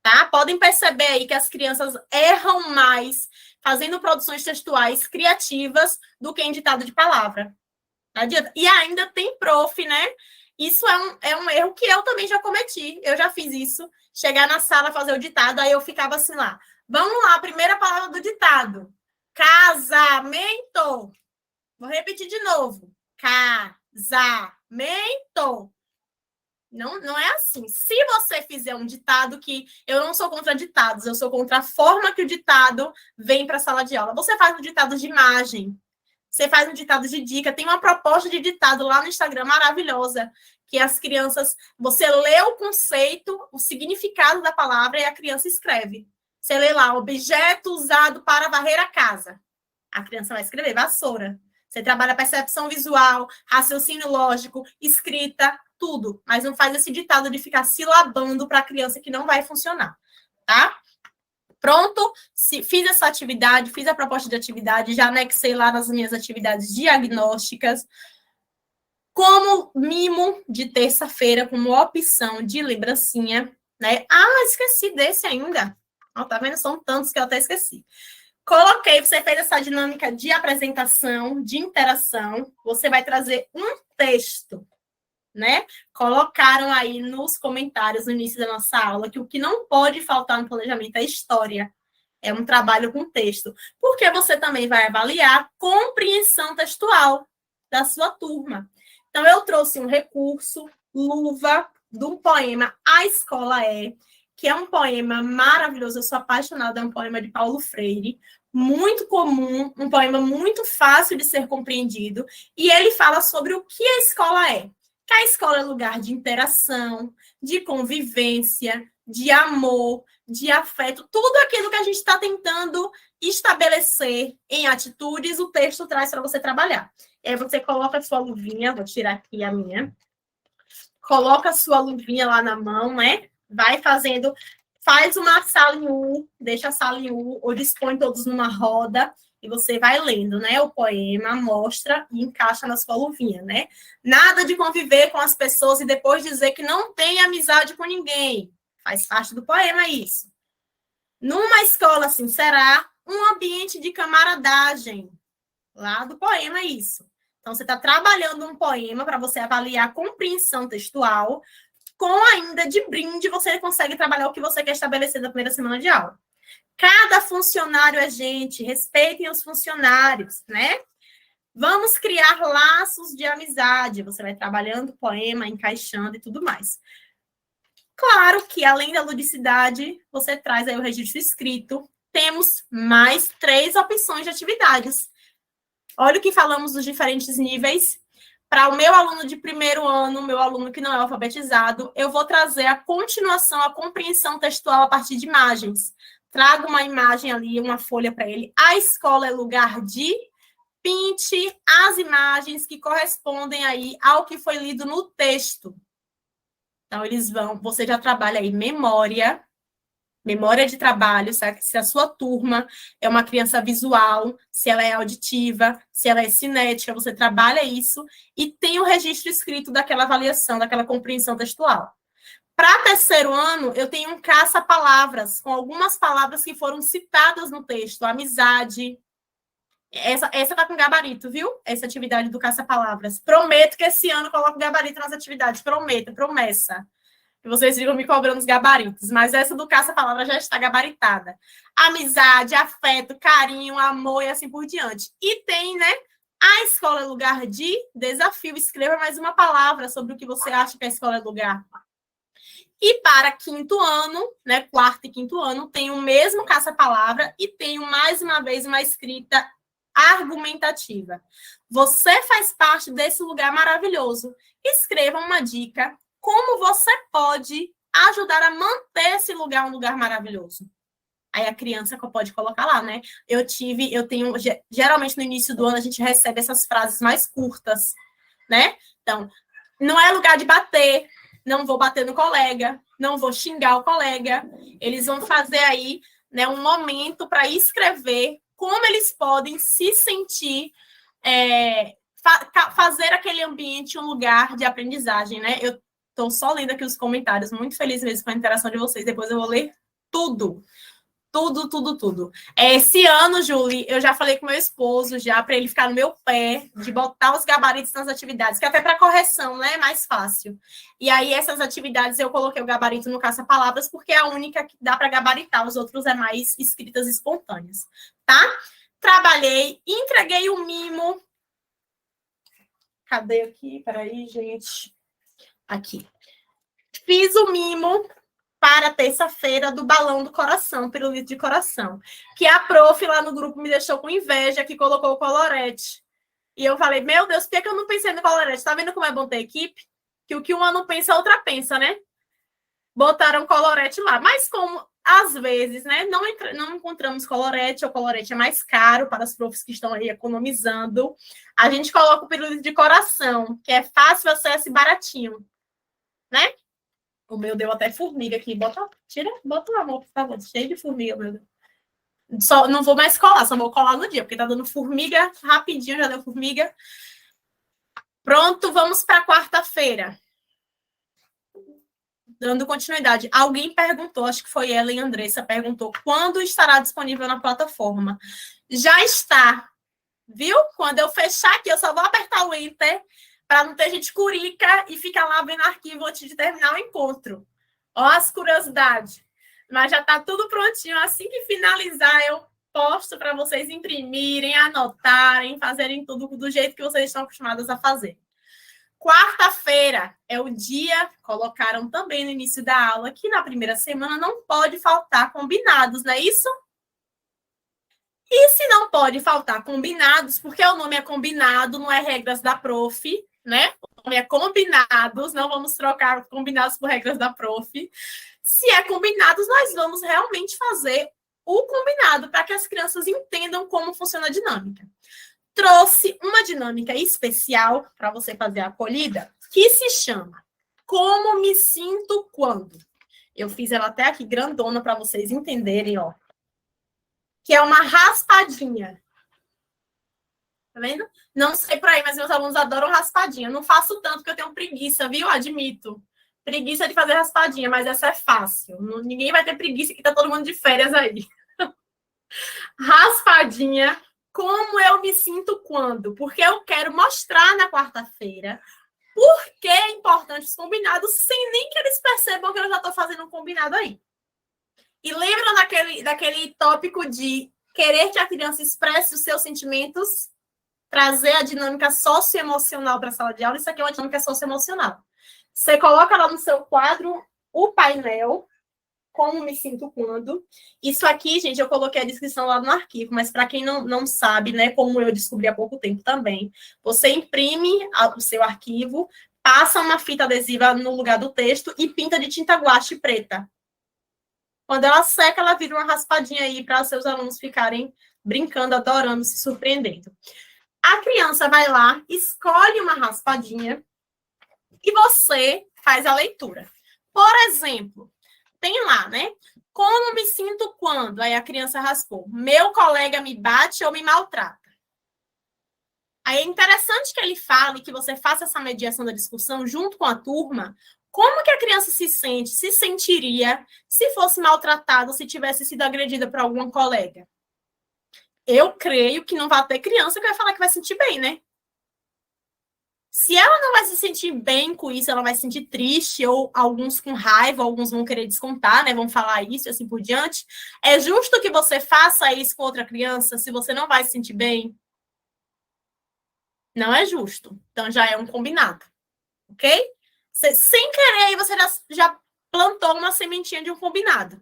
Tá? Podem perceber aí que as crianças erram mais fazendo produções textuais criativas do que em ditado de palavra. Não adianta. E ainda tem prof, né? Isso é um erro que eu também já cometi. Eu já fiz isso. Chegar na sala, fazer o ditado, aí eu ficava assim lá. Vamos lá, a primeira palavra do ditado. Casamento. Vou repetir de novo. Casamento. Não é assim. Se você fizer um ditado que... Eu não sou contra ditados, eu sou contra a forma que o ditado vem para a sala de aula. Você faz um ditado de imagem, você faz um ditado de dica. Tem uma proposta de ditado lá no Instagram maravilhosa, que as crianças... Você lê o conceito, o significado da palavra e a criança escreve. Você lê lá, objeto usado para varrer a casa. A criança vai escrever vassoura. Você trabalha percepção visual, raciocínio lógico, escrita, tudo. Mas não faz esse ditado de ficar silabando para a criança, que não vai funcionar, tá? Pronto, fiz essa atividade, fiz a proposta de atividade, já anexei lá nas minhas atividades diagnósticas. Como mimo de terça-feira, como opção de lembrancinha, né? Ah, esqueci desse ainda. Ó, tá vendo? São tantos que eu até esqueci. Coloquei, você fez essa dinâmica de apresentação, de interação, você vai trazer um texto, né? Colocaram aí nos comentários no início da nossa aula que o que não pode faltar no planejamento é história. É um trabalho com texto. Porque você também vai avaliar a compreensão textual da sua turma. Então, eu trouxe um recurso, Luva, do poema A Escola É, que é um poema maravilhoso. Eu sou apaixonada, é um poema de Paulo Freire, muito comum, um poema muito fácil de ser compreendido, e ele fala sobre o que a escola é. Que a escola é lugar de interação, de convivência, de amor, de afeto, tudo aquilo que a gente está tentando estabelecer em atitudes, o texto traz para você trabalhar. Aí você coloca a sua luvinha, vou tirar aqui a minha, coloca a sua luvinha lá na mão, né? Vai fazendo, faz uma sala em U, deixa a sala em U, ou dispõe todos numa roda, e você vai lendo, né? O poema, mostra e encaixa na sua luvinha, né? Nada de conviver com as pessoas e depois dizer que não tem amizade com ninguém. Faz parte do poema isso. Numa escola assim, será um ambiente de camaradagem. Lá do poema isso. Então, você está trabalhando um poema para você avaliar a compreensão textual, com ainda de brinde você consegue trabalhar o que você quer estabelecer na primeira semana de aula. Cada funcionário é gente, respeitem os funcionários, né? Vamos criar laços de amizade. Você vai trabalhando o poema, encaixando e tudo mais. Claro que, além da ludicidade, você traz aí o registro escrito. Temos mais 3 opções de atividades. Olha o que falamos dos diferentes níveis. Para o meu aluno de primeiro ano, meu aluno que não é alfabetizado, eu vou trazer a continuação, a compreensão textual a partir de imagens. Trago uma imagem ali, uma folha para ele. A escola é lugar de... Pinte as imagens que correspondem aí ao que foi lido no texto. Então, você já trabalha aí memória de trabalho, sabe? Se a sua turma é uma criança visual, se ela é auditiva, se ela é cinética, você trabalha isso e tem o registro escrito daquela avaliação, daquela compreensão textual. Para terceiro ano, eu tenho um caça-palavras, com algumas palavras que foram citadas no texto, amizade. Essa tá com gabarito, viu? Essa atividade do caça-palavras. Prometo que esse ano eu coloco gabarito nas atividades. Prometo, promessa. Que vocês ficam me cobrando os gabaritos. Mas essa do caça-palavras já está gabaritada. Amizade, afeto, carinho, amor e assim por diante. E tem, né? A escola é lugar de desafio. Escreva mais uma palavra sobre o que você acha que a escola é lugar. E para quinto ano, né? Quarto e quinto ano, tem o mesmo caça-palavra e tenho mais uma vez uma escrita argumentativa. Você faz parte desse lugar maravilhoso. Escreva uma dica, como você pode ajudar a manter esse lugar um lugar maravilhoso. Aí a criança pode colocar lá, né? Geralmente no início do ano a gente recebe essas frases mais curtas, né? Então, não é lugar de bater, não vou bater no colega, não vou xingar o colega. Eles vão fazer aí, né, um momento para escrever como eles podem se sentir, fazer aquele ambiente um lugar de aprendizagem, né? Eu estou só lendo aqui os comentários, muito feliz mesmo com a interação de vocês. Depois eu vou ler tudo. Tudo, tudo, tudo. Esse ano, Julie, eu já falei com meu esposo, já para ele ficar no meu pé, de botar os gabaritos nas atividades, que até para correção, né, é mais fácil. E aí, essas atividades, eu coloquei o gabarito no caça-palavras, porque é a única que dá para gabaritar, os outros é mais escritas espontâneas, tá? Trabalhei, entreguei o mimo. Cadê aqui? Peraí, gente. Aqui. Fiz o mimo para terça-feira do balão do coração, pirulito de coração. Que a prof lá no grupo me deixou com inveja, que colocou o colorete. E eu falei, meu Deus, por que eu não pensei no colorete? Tá vendo como é bom ter equipe? Que o que uma não pensa, a outra pensa, né? Botaram colorete lá. Mas como, às vezes, né, não encontramos colorete, ou colorete é mais caro para as profs que estão aí economizando, a gente coloca o pirulito de coração, que é fácil acesso e baratinho, né? O meu deu até formiga aqui. Bota a mão, por favor. Cheio de formiga, meu Deus. Só, não vou mais colar, só vou colar no dia, porque tá dando formiga rapidinho, já deu formiga. Pronto, vamos para quarta-feira. Dando continuidade. Alguém perguntou, acho que foi ela e Andressa, perguntou quando estará disponível na plataforma. Já está, viu? Quando eu fechar aqui, eu só vou apertar o Enter para não ter gente curica e ficar lá vendo arquivo antes de terminar o encontro. Ó as curiosidades. Mas já está tudo prontinho. Assim que finalizar, eu posto para vocês imprimirem, anotarem, fazerem tudo do jeito que vocês estão acostumados a fazer. Quarta-feira é o dia, colocaram também no início da aula, que na primeira semana não pode faltar combinados, não é isso? E se não pode faltar combinados, porque o nome é combinado, não é regras da prof, né? O nome é combinados, não vamos trocar combinados por regras da prof. Se é combinados, nós vamos realmente fazer o combinado para que as crianças entendam como funciona a dinâmica. Trouxe uma dinâmica especial para você fazer a acolhida, que se chama Como Me Sinto Quando. Eu fiz ela até aqui grandona para vocês entenderem, ó. Que é uma raspadinha. Tá vendo? Não sei por aí, mas meus alunos adoram raspadinha. Eu não faço tanto porque eu tenho preguiça, viu? Admito. Preguiça de fazer raspadinha, mas essa é fácil. Ninguém vai ter preguiça, que tá todo mundo de férias aí. Raspadinha. Como eu me sinto quando? Porque eu quero mostrar na quarta-feira por que é importante os combinados, sem nem que eles percebam que eu já estou fazendo um combinado aí. E lembra daquele tópico de querer que a criança expresse os seus sentimentos, trazer a dinâmica socioemocional para a sala de aula? Isso aqui é uma dinâmica socioemocional. Você coloca lá no seu quadro o painel, como me sinto quando. Isso aqui, gente, eu coloquei a descrição lá no arquivo, mas para quem não sabe, né, como eu descobri há pouco tempo também, você imprime o seu arquivo, passa uma fita adesiva no lugar do texto e pinta de tinta guache preta. Quando ela seca, ela vira uma raspadinha aí para os seus alunos ficarem brincando, adorando, se surpreendendo. A criança vai lá, escolhe uma raspadinha e você faz a leitura. Por exemplo, tem lá, né? Como me sinto quando? Aí a criança raspou. Meu colega me bate ou me maltrata. Aí é interessante que ele fale, que você faça essa mediação da discussão junto com a turma. Como que a criança se sentiria se fosse maltratada, se tivesse sido agredida por algum colega? Eu creio que não vai ter criança que vai falar que vai sentir bem, né? Se ela não vai se sentir bem com isso, ela vai se sentir triste, ou alguns com raiva, alguns vão querer descontar, né? Vão falar isso e assim por diante. É justo que você faça isso com outra criança se você não vai se sentir bem? Não é justo. Então já é um combinado. Ok? Sem querer, você já plantou uma sementinha de um combinado.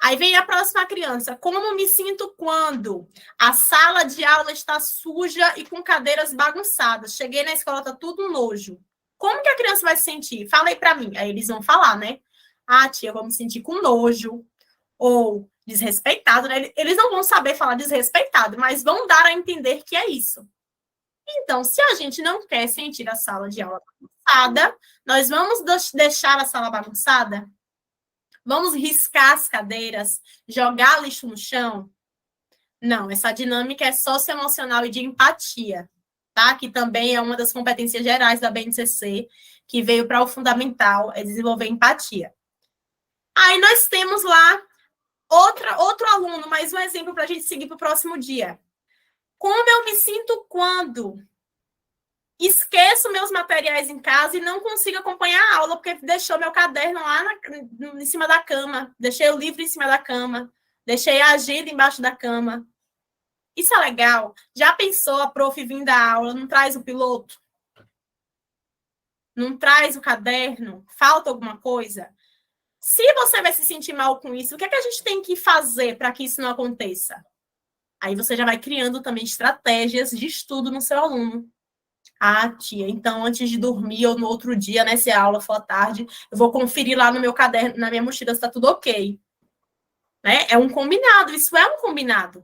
Aí vem a próxima criança. Como me sinto quando a sala de aula está suja e com cadeiras bagunçadas? Cheguei na escola, tá tudo nojo. Como que a criança vai se sentir? Fala aí para mim. Aí eles vão falar, né? Ah, tia, eu vou me sentir com nojo. Ou desrespeitado, né? Eles não vão saber falar desrespeitado, mas vão dar a entender que é isso. Então, se a gente não quer sentir a sala de aula bagunçada, nós vamos deixar a sala bagunçada? Vamos riscar as cadeiras, jogar lixo no chão? Não, essa dinâmica é socioemocional e de empatia, tá? Que também é uma das competências gerais da BNCC, que veio para o fundamental, é desenvolver empatia. Aí nós temos lá outro aluno, mais um exemplo para a gente seguir para o próximo dia. Como eu me sinto quando esqueço meus materiais em casa e não consigo acompanhar a aula porque deixou meu caderno lá em cima da cama, deixei o livro em cima da cama, deixei a agenda embaixo da cama. Isso é legal? Já pensou a prof vir da aula, não traz o piloto? Não traz o caderno? Falta alguma coisa? Se você vai se sentir mal com isso, o que é que a gente tem que fazer para que isso não aconteça? Aí você já vai criando também estratégias de estudo no seu aluno. Ah, tia, então antes de dormir ou no outro dia, né, se a aula for à tarde, eu vou conferir lá no meu caderno, na minha mochila, se está tudo ok. Né? É um combinado, isso é um combinado.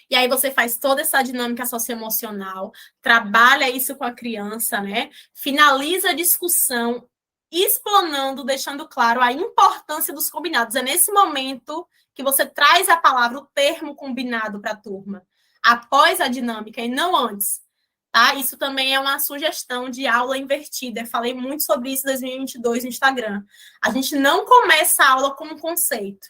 E aí você faz toda essa dinâmica socioemocional, trabalha isso com a criança, né? Finaliza a discussão, explanando, deixando claro a importância dos combinados. É nesse momento que você traz a palavra, o termo combinado para a turma, após a dinâmica e não antes. Tá? Isso também é uma sugestão de aula invertida. Eu falei muito sobre isso em 2022 no Instagram. A gente não começa a aula com um conceito.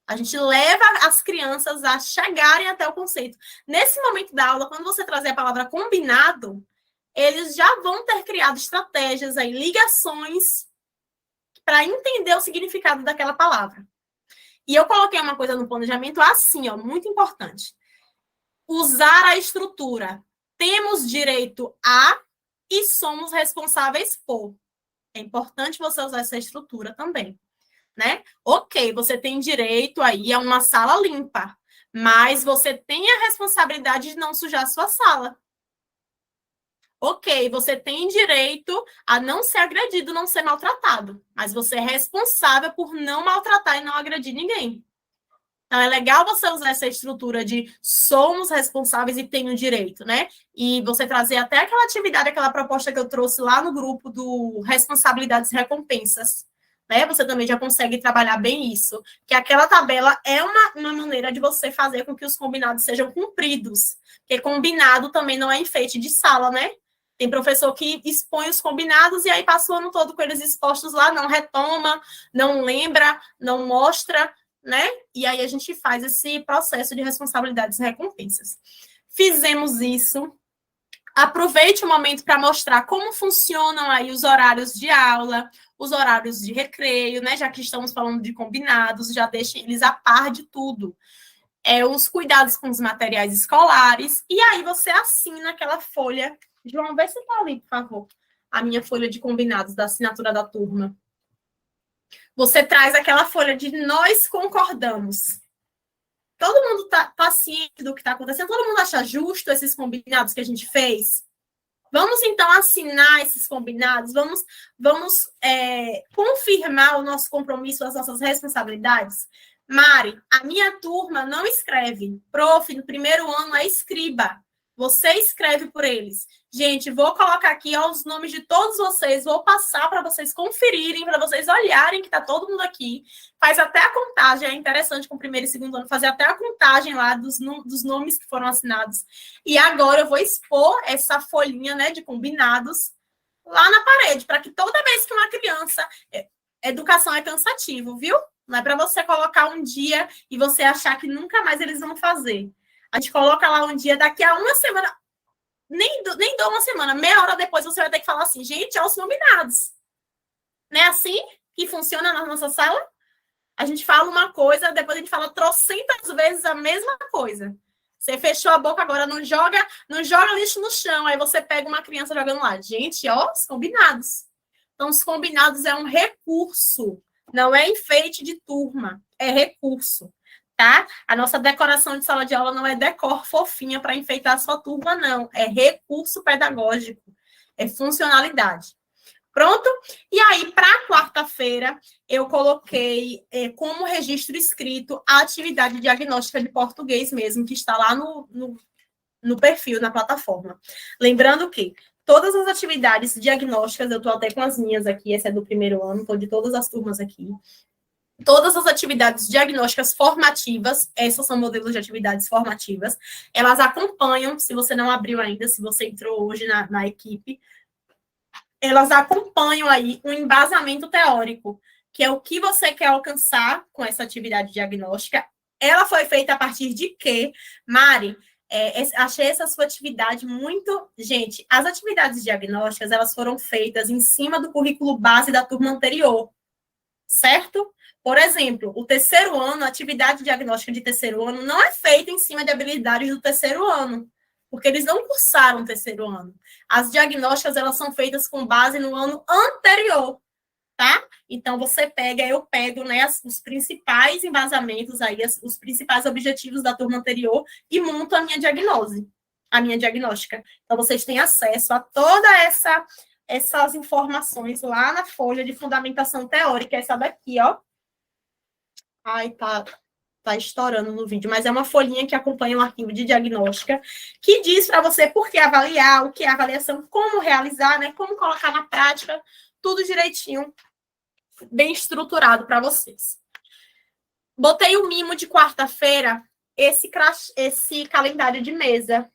A gente leva as crianças a chegarem até o conceito. Nesse momento da aula, quando você trazer a palavra combinado, eles já vão ter criado estratégias, aí, ligações para entender o significado daquela palavra. E eu coloquei uma coisa no planejamento assim, ó, muito importante. Usar a estrutura. Temos direito a e somos responsáveis por. É importante você usar essa estrutura também. Né? Ok, você tem direito aí a uma sala limpa, mas você tem a responsabilidade de não sujar a sua sala. Ok, você tem direito a não ser agredido, não ser maltratado, mas você é responsável por não maltratar e não agredir ninguém. Então, é legal você usar essa estrutura de somos responsáveis e tenho direito, né? E você trazer até aquela atividade, aquela proposta que eu trouxe lá no grupo do Responsabilidades e Recompensas. Né? Você também já consegue trabalhar bem isso. Que aquela tabela é uma maneira de você fazer com que os combinados sejam cumpridos. Porque combinado também não é enfeite de sala, né? Tem professor que expõe os combinados e aí passa o ano todo com eles expostos lá, não retoma, não lembra, não mostra, né? E aí a gente faz esse processo de responsabilidades e recompensas. Fizemos isso. Aproveite o momento para mostrar como funcionam aí os horários de aula, os horários de recreio, né? Já que estamos falando de combinados, já deixe eles a par de tudo. Os cuidados com os materiais escolares, e aí você assina aquela folha. João, vê se está ali, por favor. A minha folha de combinados da assinatura da turma. Você traz aquela folha de nós concordamos. Todo mundo tá ciente do que está acontecendo? Todo mundo acha justo esses combinados que a gente fez? Vamos, então, assinar esses combinados? Vamos confirmar o nosso compromisso, as nossas responsabilidades? Mari, a minha turma não escreve. Prof, no primeiro ano é escriba. Você escreve por eles. Gente, vou colocar aqui os nomes de todos vocês, vou passar para vocês conferirem, para vocês olharem que está todo mundo aqui. Faz até a contagem, é interessante com o primeiro e segundo ano, fazer até a contagem lá dos nomes que foram assinados. E agora eu vou expor essa folhinha, né, de combinados lá na parede, para que toda vez que uma criança... Educação é cansativo, viu? Não é para você colocar um dia e você achar que nunca mais eles vão fazer. A gente coloca lá um dia, daqui a uma semana, nem dou uma semana, meia hora depois você vai ter que falar assim, gente, é os combinados. Não é assim que funciona na nossa sala? A gente fala uma coisa, depois a gente fala trocentas vezes a mesma coisa. Você fechou a boca agora, não joga lixo no chão, aí você pega uma criança jogando lá. Gente, ó, os combinados. Então, os combinados é um recurso, não é enfeite de turma, é recurso. Tá? A nossa decoração de sala de aula não é decor fofinha para enfeitar a sua turma, não. É recurso pedagógico, é funcionalidade. Pronto? E aí, para quarta-feira, eu coloquei como registro escrito a atividade diagnóstica de português mesmo, que está lá no perfil, na plataforma. Lembrando que todas as atividades diagnósticas, eu estou até com as minhas aqui, essa é do primeiro ano, estou de todas as turmas aqui. Todas as atividades diagnósticas formativas, essas são modelos de atividades formativas, elas acompanham, se você não abriu ainda, se você entrou hoje na equipe, elas acompanham aí um embasamento teórico, que é o que você quer alcançar com essa atividade diagnóstica. Ela foi feita a partir de quê? Mari, achei essa sua atividade muito... Gente, as atividades diagnósticas, elas foram feitas em cima do currículo base da turma anterior, certo? Por exemplo, o terceiro ano, a atividade diagnóstica de terceiro ano não é feita em cima de habilidades do terceiro ano, porque eles não cursaram o terceiro ano. As diagnósticas, elas são feitas com base no ano anterior, tá? Então, eu pego, né, os principais embasamentos aí, os principais objetivos da turma anterior e monto a minha diagnose, a minha diagnóstica. Então, vocês têm acesso a toda essas informações lá na folha de fundamentação teórica, essa daqui, ó. Ai, tá estourando no vídeo, mas é uma folhinha que acompanha o arquivo de diagnóstica, que diz para você por que avaliar, o que é avaliação, como realizar, né, como colocar na prática, tudo direitinho, bem estruturado para vocês. Botei o mimo de quarta-feira, esse calendário de mesa.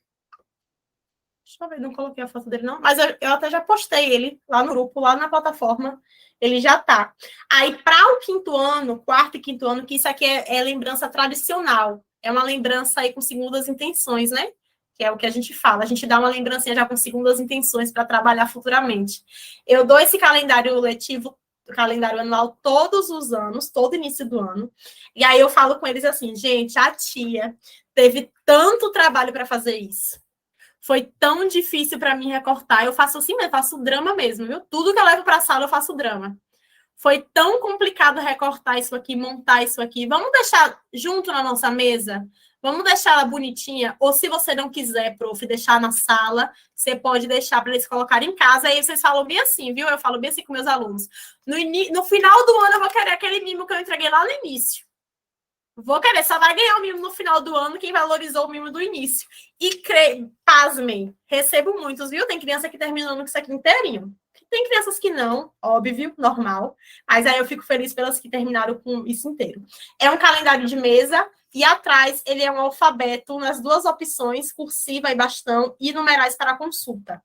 Deixa eu ver, não coloquei a foto dele, não. Mas eu até já postei ele lá no grupo, lá na plataforma. Ele já tá. Aí, para o quinto ano, quarto e quinto ano, que isso aqui é lembrança tradicional. É uma lembrança aí com segundas intenções, né? Que é o que a gente fala. A gente dá uma lembrancinha já com segundas intenções para trabalhar futuramente. Eu dou esse calendário letivo, calendário anual, todos os anos, todo início do ano. E aí eu falo com eles assim, gente, a tia teve tanto trabalho para fazer isso. Foi tão difícil para mim recortar. Eu faço assim, eu faço drama mesmo, viu? Tudo que eu levo para a sala, eu faço drama. Foi tão complicado recortar isso aqui, montar isso aqui. Vamos deixar junto na nossa mesa? Vamos deixar ela bonitinha? Ou se você não quiser, prof, deixar na sala, você pode deixar para eles colocarem em casa. Aí vocês falam bem assim, viu? Eu falo bem assim com meus alunos. No final do ano, eu vou querer aquele mimo que eu entreguei lá no início. Vou querer, só vai ganhar o mimo no final do ano quem valorizou o mimo do início. E, pasmem, recebo muitos, viu? Tem criança que terminando com isso aqui inteirinho. Tem crianças que não, óbvio, normal. Mas aí eu fico feliz pelas que terminaram com isso inteiro. É um calendário de mesa e atrás ele é um alfabeto nas duas opções, cursiva e bastão, e numerais para consulta.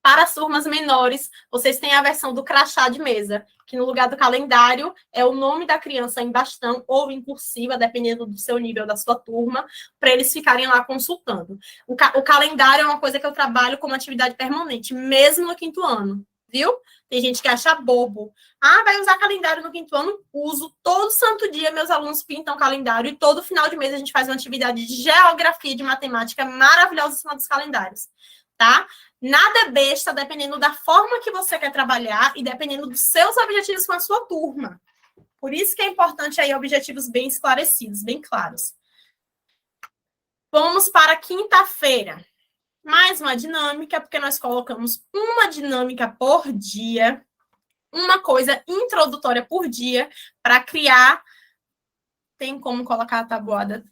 Para as turmas menores, vocês têm a versão do crachá de mesa, que no lugar do calendário é o nome da criança em bastão ou em cursiva, dependendo do seu nível, da sua turma, para eles ficarem lá consultando. O calendário é uma coisa que eu trabalho como atividade permanente, mesmo no quinto ano, viu? Tem gente que acha bobo. Ah, vai usar calendário no quinto ano? Uso. Todo santo dia meus alunos pintam calendário e todo final de mês a gente faz uma atividade de geografia e de matemática maravilhosa em cima dos calendários, tá? Nada é besta, dependendo da forma que você quer trabalhar e dependendo dos seus objetivos com a sua turma. Por isso que é importante aí objetivos bem esclarecidos, bem claros. Vamos para quinta-feira. Mais uma dinâmica, porque nós colocamos uma dinâmica por dia, uma coisa introdutória por dia, para criar... Tem como colocar a tabuada?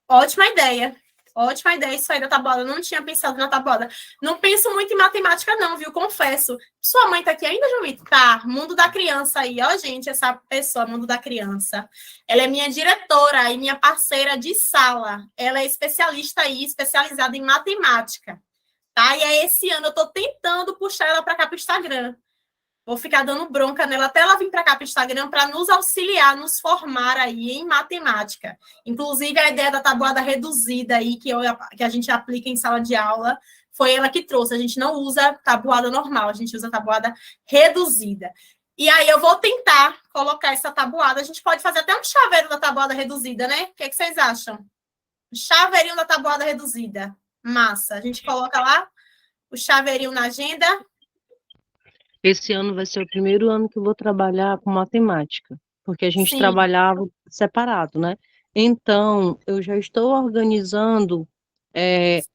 Ótima ideia. Ótima ideia isso aí da tabuada. Não tinha pensado na tabuada. Não penso muito em matemática, não, viu? Confesso. Sua mãe tá aqui ainda, Jovita? Tá. Mundo da criança aí. Ó, gente, essa pessoa, Mundo da Criança. Ela é minha diretora e minha parceira de sala. Ela é especialista aí, especializada em matemática. Tá? E aí, esse ano, eu tô tentando puxar ela para cá pro Instagram. Vou ficar dando bronca nela até ela vir para cá para o Instagram para nos auxiliar, nos formar aí em matemática. Inclusive, a ideia da tabuada reduzida aí, que a gente aplica em sala de aula, foi ela que trouxe. A gente não usa tabuada normal, a gente usa tabuada reduzida. E aí eu vou tentar colocar essa tabuada. A gente pode fazer até um chaveiro da tabuada reduzida, né? O que vocês acham? Um chaveirinho da tabuada reduzida. Massa. A gente coloca lá o chaveirinho na agenda. Esse ano vai ser o primeiro ano que eu vou trabalhar com matemática, porque a gente Sim. trabalhava separado, né? Então, eu já estou organizando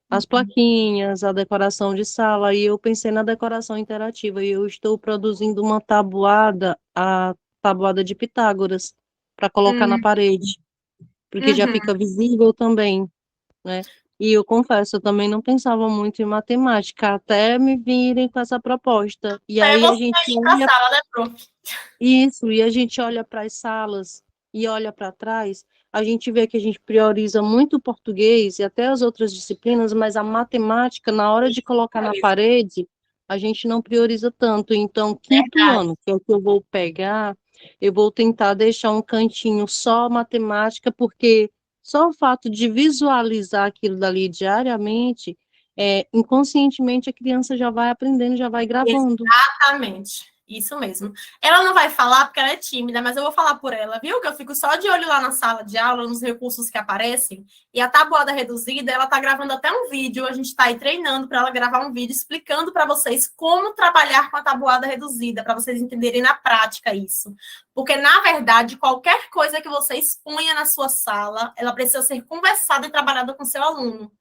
as plaquinhas, a decoração de sala, e eu pensei na decoração interativa, e eu estou produzindo uma tabuada, a tabuada de Pitágoras, para colocar na Hum, parede, porque já uhum. fica visível também, né? E eu confesso, eu também não pensava muito em matemática, até me virem com essa proposta. E É aí a você gente aí para a olha sala, né, prof? isso, e a gente olha para as salas e olha para trás, a gente vê que a gente prioriza muito o português e até as outras disciplinas, mas a matemática, na hora de colocar na parede, a gente não prioriza tanto. Então, quinto Verdade. ano, que é o que eu vou pegar, eu vou tentar deixar um cantinho só matemática, porque só o fato de visualizar aquilo dali diariamente, inconscientemente a criança já vai aprendendo, já vai gravando. Exatamente. Isso mesmo. Ela não vai falar porque ela é tímida, mas eu vou falar por ela, viu? Que eu fico só de olho lá na sala de aula, nos recursos que aparecem. E a tabuada reduzida, ela tá gravando até um vídeo. A gente tá aí treinando para ela gravar um vídeo explicando para vocês como trabalhar com a tabuada reduzida, para vocês entenderem na prática isso. Porque, na verdade, qualquer coisa que você exponha na sua sala, ela precisa ser conversada e trabalhada com seu aluno.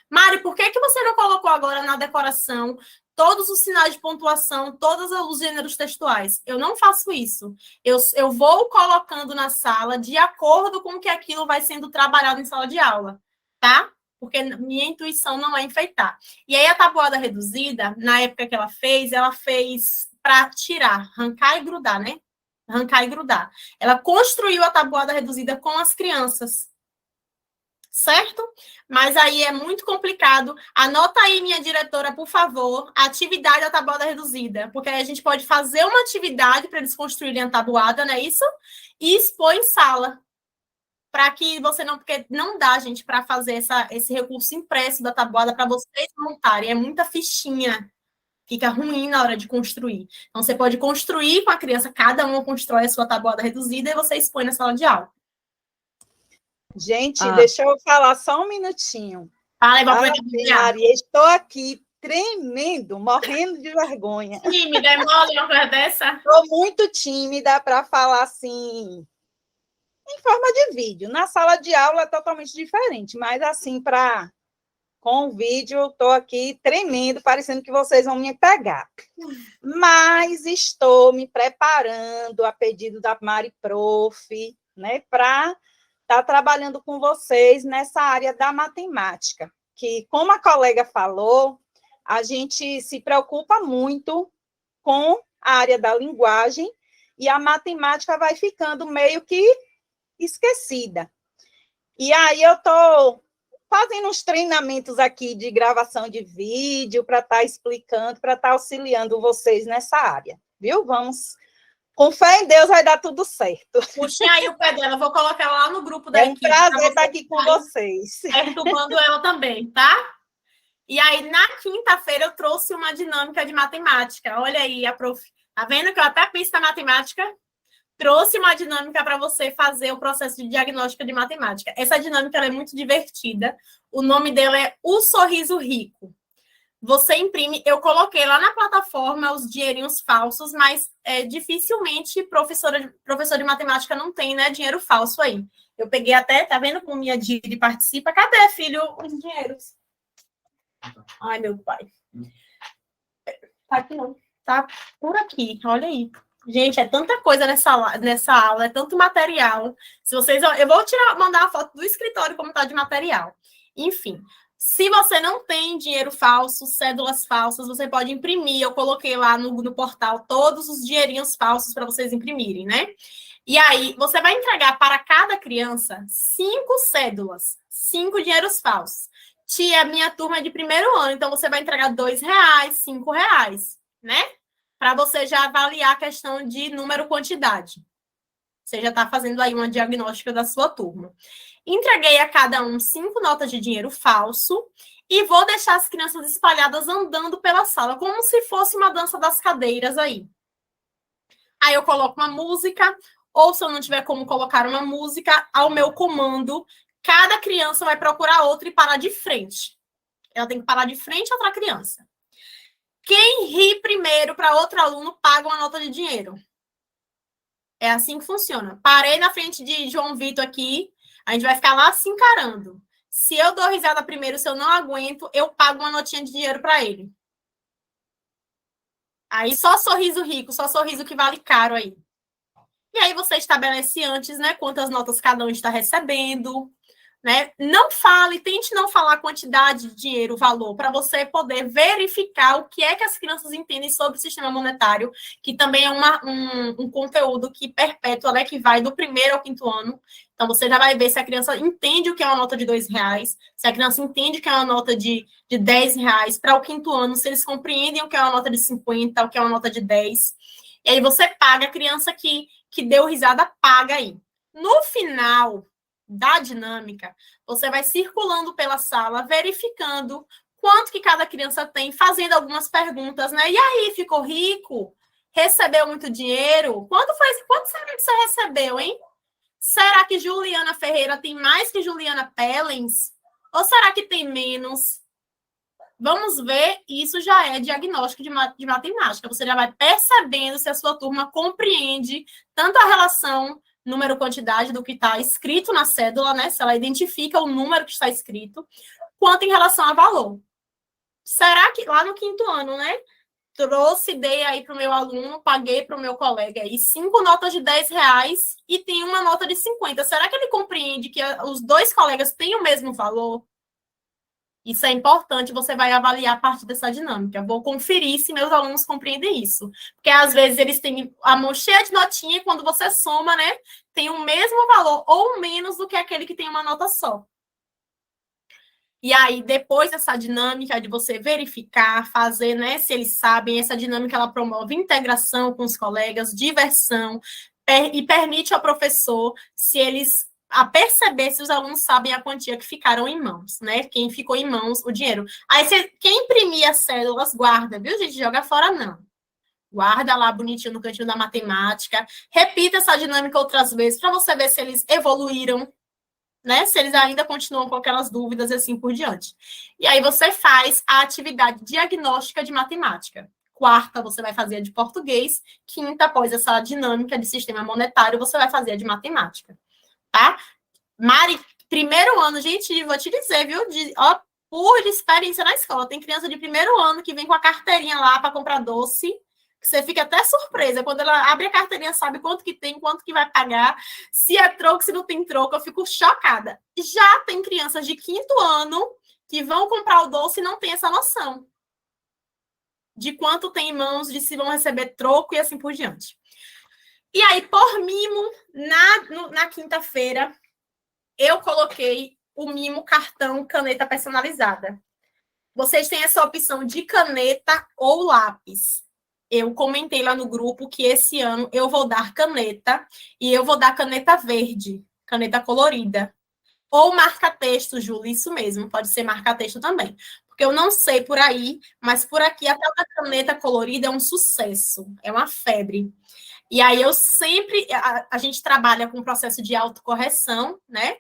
Mari, por que você não colocou agora na decoração todos os sinais de pontuação, todos os gêneros textuais? Eu não faço isso. Eu vou colocando na sala de acordo com que aquilo vai sendo trabalhado em sala de aula, tá? Porque minha intuição não é enfeitar. E aí a tabuada reduzida, na época que ela fez para tirar, arrancar e grudar, né? Arrancar e grudar. Ela construiu a tabuada reduzida com as crianças, certo? Mas aí é muito complicado. Anota aí, minha diretora, por favor, a atividade da tabuada reduzida, porque aí a gente pode fazer uma atividade para eles construírem a tabuada, não é isso? E expor em sala, para que você não, porque não dá, gente, para fazer esse recurso impresso da tabuada para vocês montarem, é muita fichinha. Fica ruim na hora de construir. Então, você pode construir com a criança, cada um constrói a sua tabuada reduzida e você expõe na sala de aula. Gente, deixa eu falar só um minutinho. Fala, eu vou Ave Maria, estou aqui tremendo, morrendo de vergonha. Tímida, é mole uma coisa dessa? Estou muito tímida para falar assim, em forma de vídeo. Na sala de aula é totalmente diferente, mas assim, com o vídeo, estou aqui tremendo, parecendo que vocês vão me pegar. Mas estou me preparando a pedido da Mari Prof, né, para estar trabalhando com vocês nessa área da matemática, que, como a colega falou, a gente se preocupa muito com a área da linguagem e a matemática vai ficando meio que esquecida. E aí eu estou fazendo uns treinamentos aqui de gravação de vídeo para estar explicando, para estar auxiliando vocês nessa área, viu? Vamos, com fé em Deus vai dar tudo certo. Puxem aí o pé dela, vou colocar ela lá no grupo da equipe. É um prazer estar aqui com vocês. Perturbando ela também, tá? E aí, na quinta-feira, eu trouxe uma dinâmica de matemática. Olha aí, a prof. Tá vendo que eu até fiz na matemática? Trouxe uma dinâmica para você fazer o processo de diagnóstico de matemática. Essa dinâmica é muito divertida. O nome dela é O Sorriso Rico. Você imprime, eu coloquei lá na plataforma os dinheirinhos falsos, mas dificilmente professor de matemática não tem, né, dinheiro falso aí. Eu peguei até, tá vendo como minha Diri participa? Cadê, filho, os dinheiros? Ai, meu pai. Tá aqui não. Tá por aqui, olha aí. Gente, é tanta coisa nessa aula, é tanto material. Se vocês, eu vou mandar a foto do escritório como tá de material. Enfim, se você não tem dinheiro falso, cédulas falsas, você pode imprimir. Eu coloquei lá no portal todos os dinheirinhos falsos para vocês imprimirem, né? E aí, você vai entregar para cada criança 5 cédulas, 5 dinheiros falsos. Tia, minha turma é de primeiro ano, então você vai entregar R$2, R$5, né? Para você já avaliar a questão de número-quantidade. Você já está fazendo aí uma diagnóstica da sua turma. Entreguei a cada um 5 notas de dinheiro falso e vou deixar as crianças espalhadas andando pela sala, como se fosse uma dança das cadeiras aí. Aí eu coloco uma música, ou se eu não tiver como colocar uma música, ao meu comando, cada criança vai procurar outra e parar de frente. Ela tem que parar de frente a outra criança. Quem ri primeiro para outro aluno paga uma nota de dinheiro. É assim que funciona. Parei na frente de João Vitor aqui, a gente vai ficar lá se encarando. Se eu dou risada primeiro, se eu não aguento, eu pago uma notinha de dinheiro para ele. Aí só sorriso rico, só sorriso que vale caro aí. E aí você estabelece antes, né, quantas notas cada um está recebendo, né? Não fale, tente não falar a quantidade de dinheiro, o valor, para você poder verificar o que é que as crianças entendem sobre o sistema monetário, que também é um conteúdo que perpétua, né, que vai do primeiro ao quinto ano. Então, você já vai ver se a criança entende o que é uma nota de R$2, se a criança entende o que é uma nota de R$10, para o quinto ano, se eles compreendem o que é uma nota de 50, o que é uma nota de 10. E aí você paga, a criança que deu risada paga aí. No final da dinâmica, você vai circulando pela sala, verificando quanto que cada criança tem, fazendo algumas perguntas, né? E aí, ficou rico? Recebeu muito dinheiro? Quanto será que você recebeu, hein? Será que Juliana Ferreira tem mais que Juliana Pellens? Ou será que tem menos? Vamos ver, isso já é diagnóstico de matemática. Você já vai percebendo se a sua turma compreende tanto a relação número-quantidade do que está escrito na cédula, né? Se ela identifica o número que está escrito, quanto em relação a valor. Será que lá no quinto ano, né? Dei aí para o meu aluno, paguei para o meu colega aí 5 notas de R$10 e tem uma nota de 50. Será que ele compreende que os dois colegas têm o mesmo valor? Isso é importante, você vai avaliar a partir dessa dinâmica. Vou conferir se meus alunos compreendem isso. Porque, às vezes, eles têm a mão cheia de notinha e, quando você soma, né, tem o mesmo valor ou menos do que aquele que tem uma nota só. E aí, depois dessa dinâmica de você verificar, fazer, né, se eles sabem, essa dinâmica ela promove integração com os colegas, diversão, e permite ao professor, se eles a perceber se os alunos sabem a quantia que ficaram em mãos, né? Quem ficou em mãos, o dinheiro. Aí, quem imprimir as cédulas, guarda, viu, gente? Joga fora, não. Guarda lá bonitinho no cantinho da matemática. Repita essa dinâmica outras vezes para você ver se eles evoluíram, né? Se eles ainda continuam com aquelas dúvidas e assim por diante. E aí você faz a atividade diagnóstica de matemática. Quarta, você vai fazer a de português. Quinta, após essa dinâmica de sistema monetário, você vai fazer a de matemática. Tá? Mari, primeiro ano, gente, vou te dizer, viu? Por experiência na escola, tem criança de primeiro ano que vem com a carteirinha lá para comprar doce, que você fica até surpresa. Quando ela abre a carteirinha, sabe quanto que tem, quanto que vai pagar, se é troco, se não tem troco, eu fico chocada. Já tem crianças de quinto ano que vão comprar o doce e não tem essa noção de quanto tem em mãos, de se vão receber troco e assim por diante. E aí, por mimo, na quinta-feira, eu coloquei o mimo cartão caneta personalizada. Vocês têm essa opção de caneta ou lápis. Eu comentei lá no grupo que esse ano eu vou dar caneta e eu vou dar caneta verde, caneta colorida. Ou marca-texto, Júlia, isso mesmo, pode ser marca-texto também. Porque eu não sei por aí, mas por aqui a caneta colorida é um sucesso, é uma febre. E aí eu sempre, a gente trabalha com o processo de autocorreção, né?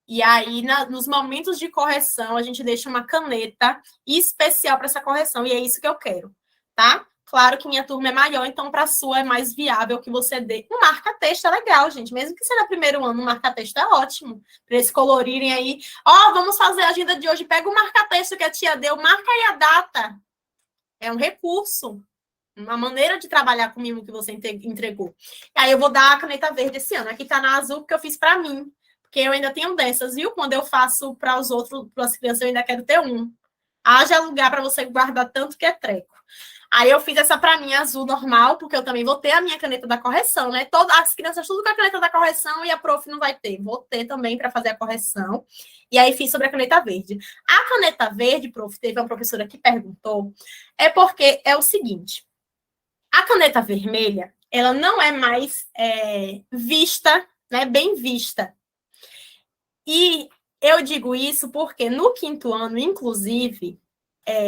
E aí, nos momentos de correção, a gente deixa uma caneta especial para essa correção, e é isso que eu quero, tá? Claro que minha turma é maior, então para a sua é mais viável que você dê. Um marca-texto é legal, gente, mesmo que seja primeiro ano, um marca-texto é ótimo, para eles colorirem aí. Vamos fazer a agenda de hoje, pega o marca-texto que a tia deu, marca aí a data. É um recurso. Uma maneira de trabalhar com o mimo que você entregou. E aí eu vou dar a caneta verde esse ano. Aqui tá na azul, porque eu fiz para mim. Porque eu ainda tenho dessas, viu? Quando eu faço para os outros, para as crianças, eu ainda quero ter um. Haja lugar para você guardar tanto que é treco. Aí eu fiz essa para mim, azul normal, porque eu também vou ter a minha caneta da correção, né? As crianças tudo com a caneta da correção e a prof não vai ter. Vou ter também para fazer a correção. E aí fiz sobre a caneta verde. A caneta verde, prof, teve uma professora que perguntou, é porque é o seguinte. A caneta vermelha, ela não é mais vista, né, bem vista. E eu digo isso porque no quinto ano, inclusive,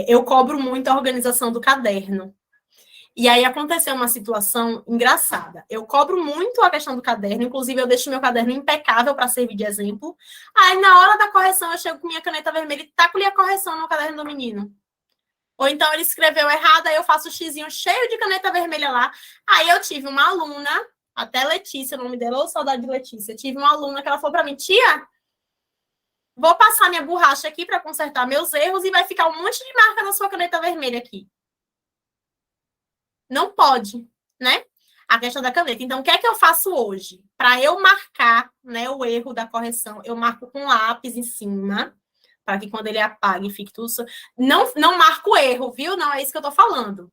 eu cobro muito a organização do caderno. E aí aconteceu uma situação engraçada. Eu cobro muito a questão do caderno, inclusive eu deixo meu caderno impecável para servir de exemplo. Aí, na hora da correção, eu chego com minha caneta vermelha e taco-lhe a correção no caderno do menino. Ou então ele escreveu errado, aí eu faço o xizinho cheio de caneta vermelha lá. Aí eu tive uma aluna, até Letícia, o nome dela, ou saudade de Letícia, tive uma aluna que ela falou para mim, tia, Vou passar minha borracha aqui para consertar meus erros e vai ficar um monte de marca na sua caneta vermelha aqui. Não pode, né? A questão da caneta. Então, o que é que eu faço hoje? Para eu marcar, né, o erro da correção, eu marco com lápis em cima, para que quando ele apague fique tudo... Não marco o erro, viu? Não é isso que eu tô falando.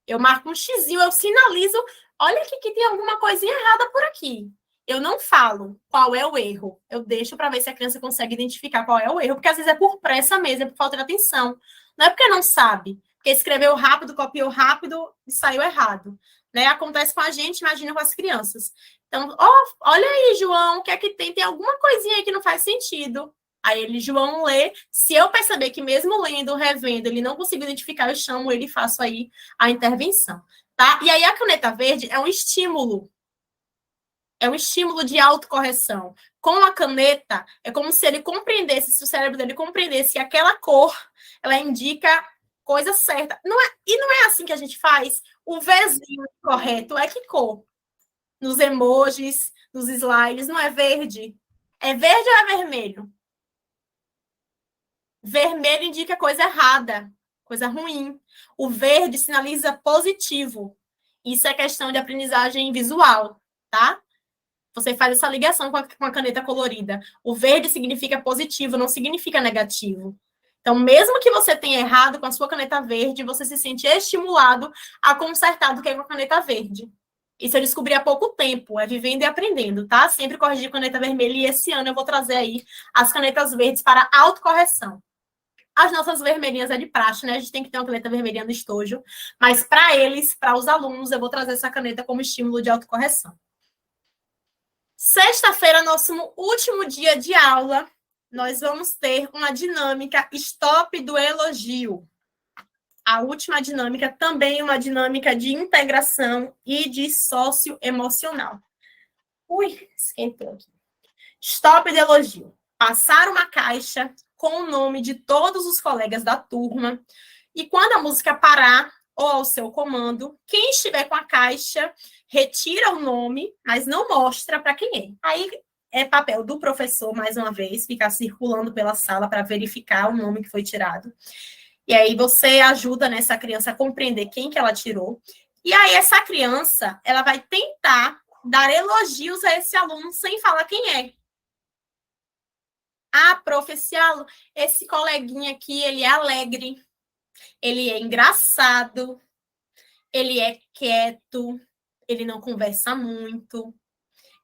Eu marco um xizinho, eu sinalizo, olha aqui que tem alguma coisinha errada por aqui. Eu não falo qual é o erro. Eu deixo para ver se a criança consegue identificar qual é o erro, porque às vezes é por pressa mesmo, é por falta de atenção. Não é porque não sabe, porque escreveu rápido, copiou rápido e saiu errado. Né? Acontece com a gente, imagina com as crianças. Então, olha aí, João, o que é que tem? Tem alguma coisinha aí que não faz sentido. Aí ele, João, lê. Se eu perceber que mesmo lendo, revendo, ele não consigo identificar, eu chamo ele e faço aí a intervenção. Tá? E aí a caneta verde é um estímulo. É um estímulo de autocorreção. Com a caneta, é como se ele compreendesse, se o cérebro dele compreendesse que aquela cor, ela indica coisa certa. E não é assim que a gente faz. O Vzinho correto é que cor? Nos emojis, nos slides, não é verde? É verde ou é vermelho? Vermelho indica coisa errada, coisa ruim. O verde sinaliza positivo. Isso é questão de aprendizagem visual, tá? Você faz essa ligação com a caneta colorida. O verde significa positivo, não significa negativo. Então, mesmo que você tenha errado com a sua caneta verde, você se sente estimulado a consertar do que com a caneta verde. Isso eu descobri há pouco tempo, é vivendo e aprendendo, tá? Sempre corrigir caneta vermelha e esse ano eu vou trazer aí as canetas verdes para autocorreção. As nossas vermelhinhas é de praxe, né? A gente tem que ter uma caneta vermelhinha no estojo, mas para eles, para os alunos, eu vou trazer essa caneta como estímulo de autocorreção. Sexta-feira, nosso último dia de aula, nós vamos ter uma dinâmica Stop do Elogio. A última dinâmica também é uma dinâmica de integração e de socioemocional. Ui, esquentou aqui. Stop do Elogio. Passar uma caixa com o nome de todos os colegas da turma e quando a música parar, ou ao seu comando, quem estiver com a caixa retira o nome, mas não mostra para quem é. Aí é papel do professor, mais uma vez, ficar circulando pela sala para verificar o nome que foi tirado. E aí você ajuda nessa criança a compreender quem que ela tirou. E aí essa criança, ela vai tentar dar elogios a esse aluno sem falar quem é. Ah, professor, esse coleguinha aqui, ele é alegre, ele é engraçado, ele é quieto, ele não conversa muito,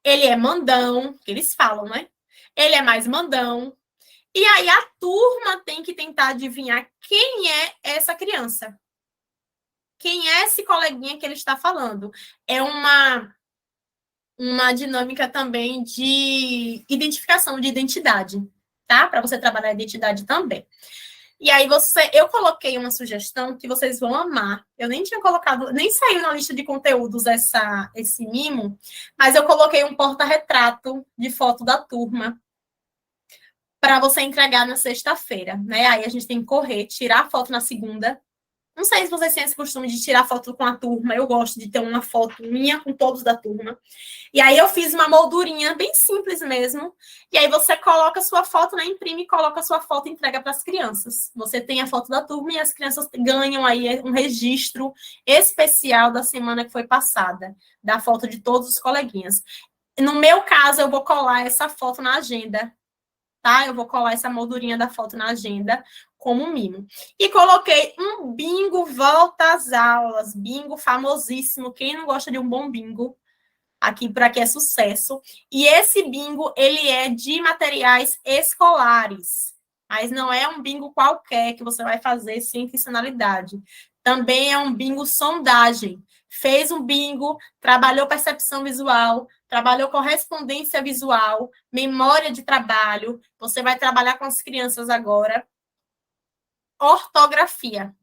ele é mandão, que eles falam, né? Ele é mais mandão. E aí a turma tem que tentar adivinhar quem é essa criança. Quem é esse coleguinha que ele está falando? É uma dinâmica também de identificação, de identidade, tá? Para você trabalhar a identidade também. E aí eu coloquei uma sugestão que vocês vão amar. Eu nem tinha colocado, nem saiu na lista de conteúdos esse mimo, mas eu coloquei um porta-retrato de foto da turma para você entregar na sexta-feira, né? Aí a gente tem que correr, tirar a foto na segunda. Não sei se vocês têm esse costume de tirar foto com a turma. Eu gosto de ter uma foto minha com todos da turma. E aí eu fiz uma moldurinha bem simples mesmo. E aí você coloca a sua foto, né? Imprime, coloca a sua foto e entrega para as crianças. Você tem a foto da turma e as crianças ganham aí um registro especial da semana que foi passada, da foto de todos os coleguinhas. No meu caso, eu vou colar essa foto na agenda, tá? Eu vou colar essa moldurinha da foto na agenda como mimo. E coloquei um bingo volta às aulas, bingo famosíssimo. Quem não gosta de um bom bingo? Aqui por aqui é sucesso. E esse bingo, ele é de materiais escolares. Mas não é um bingo qualquer que você vai fazer sem intencionalidade. Também é um bingo sondagem. Fez um bingo, trabalhou percepção visual, trabalhou correspondência visual, memória de trabalho. Você vai trabalhar com as crianças agora. Ortografia.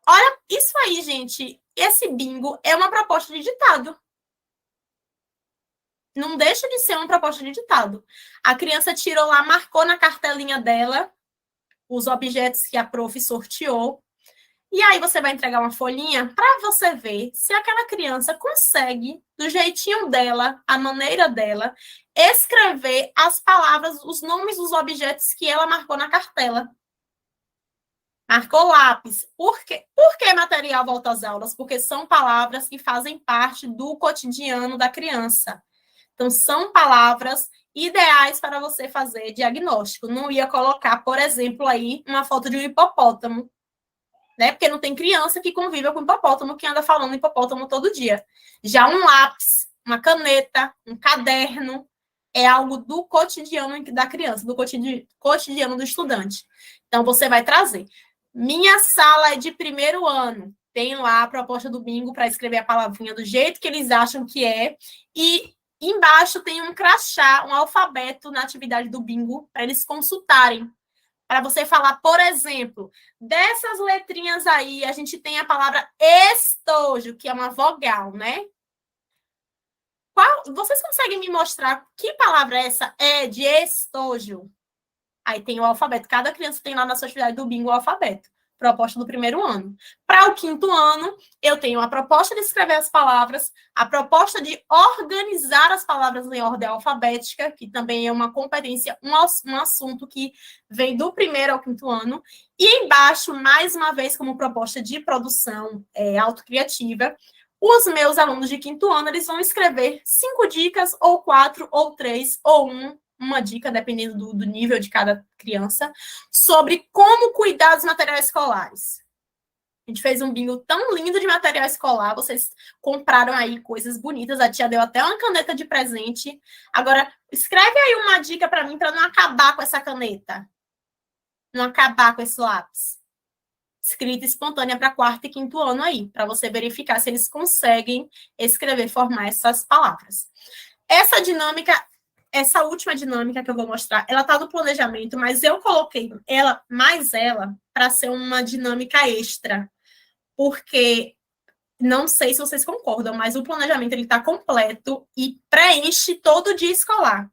Olha, isso aí, gente. Esse bingo é uma proposta de ditado. Não deixa de ser uma proposta de ditado. A criança tirou lá, marcou na cartelinha dela os objetos que a prof sorteou. E aí você vai entregar uma folhinha para você ver se aquela criança consegue, do jeitinho dela, a maneira dela, escrever as palavras, os nomes dos objetos que ela marcou na cartela. Marcou lápis. Por que material volta às aulas? Porque são palavras que fazem parte do cotidiano da criança. Então, são palavras ideais para você fazer diagnóstico. Não ia colocar, por exemplo, aí uma foto de um hipopótamo, né? Porque não tem criança que convive com hipopótamo, que anda falando hipopótamo todo dia. Já um lápis, uma caneta, um caderno, é algo do cotidiano da criança, do cotidiano do estudante. Então, você vai trazer. Minha sala é de primeiro ano. Tem lá a proposta do bingo para escrever a palavrinha do jeito que eles acham que é. E embaixo tem um crachá, um alfabeto na atividade do bingo, para eles consultarem. Para você falar, por exemplo, dessas letrinhas aí, a gente tem a palavra estojo, que é uma vogal, né? Vocês conseguem me mostrar que palavra essa é de estojo? Aí tem o alfabeto. Cada criança tem lá na sua atividade do bingo o alfabeto. Proposta do primeiro ano. Para o quinto ano, eu tenho a proposta de escrever as palavras, a proposta de organizar as palavras em ordem alfabética, que também é uma competência, um assunto que vem do primeiro ao quinto ano. E embaixo, mais uma vez, como proposta de produção autocriativa, os meus alunos de quinto ano, eles vão escrever 5 dicas, ou 4, ou 3, ou uma dica, dependendo do nível de cada criança, sobre como cuidar dos materiais escolares. A gente fez um bingo tão lindo de material escolar, vocês compraram aí coisas bonitas, a tia deu até uma caneta de presente. Agora, escreve aí uma dica para mim, para não acabar com essa caneta, não acabar com esse lápis. Escrita espontânea para quarto e quinto ano aí, para você verificar se eles conseguem escrever, formar essas palavras. Essa última dinâmica que eu vou mostrar, ela está no planejamento, mas eu coloquei ela para ser uma dinâmica extra, porque não sei se vocês concordam, mas o planejamento ele está completo e preenche todo o dia escolar.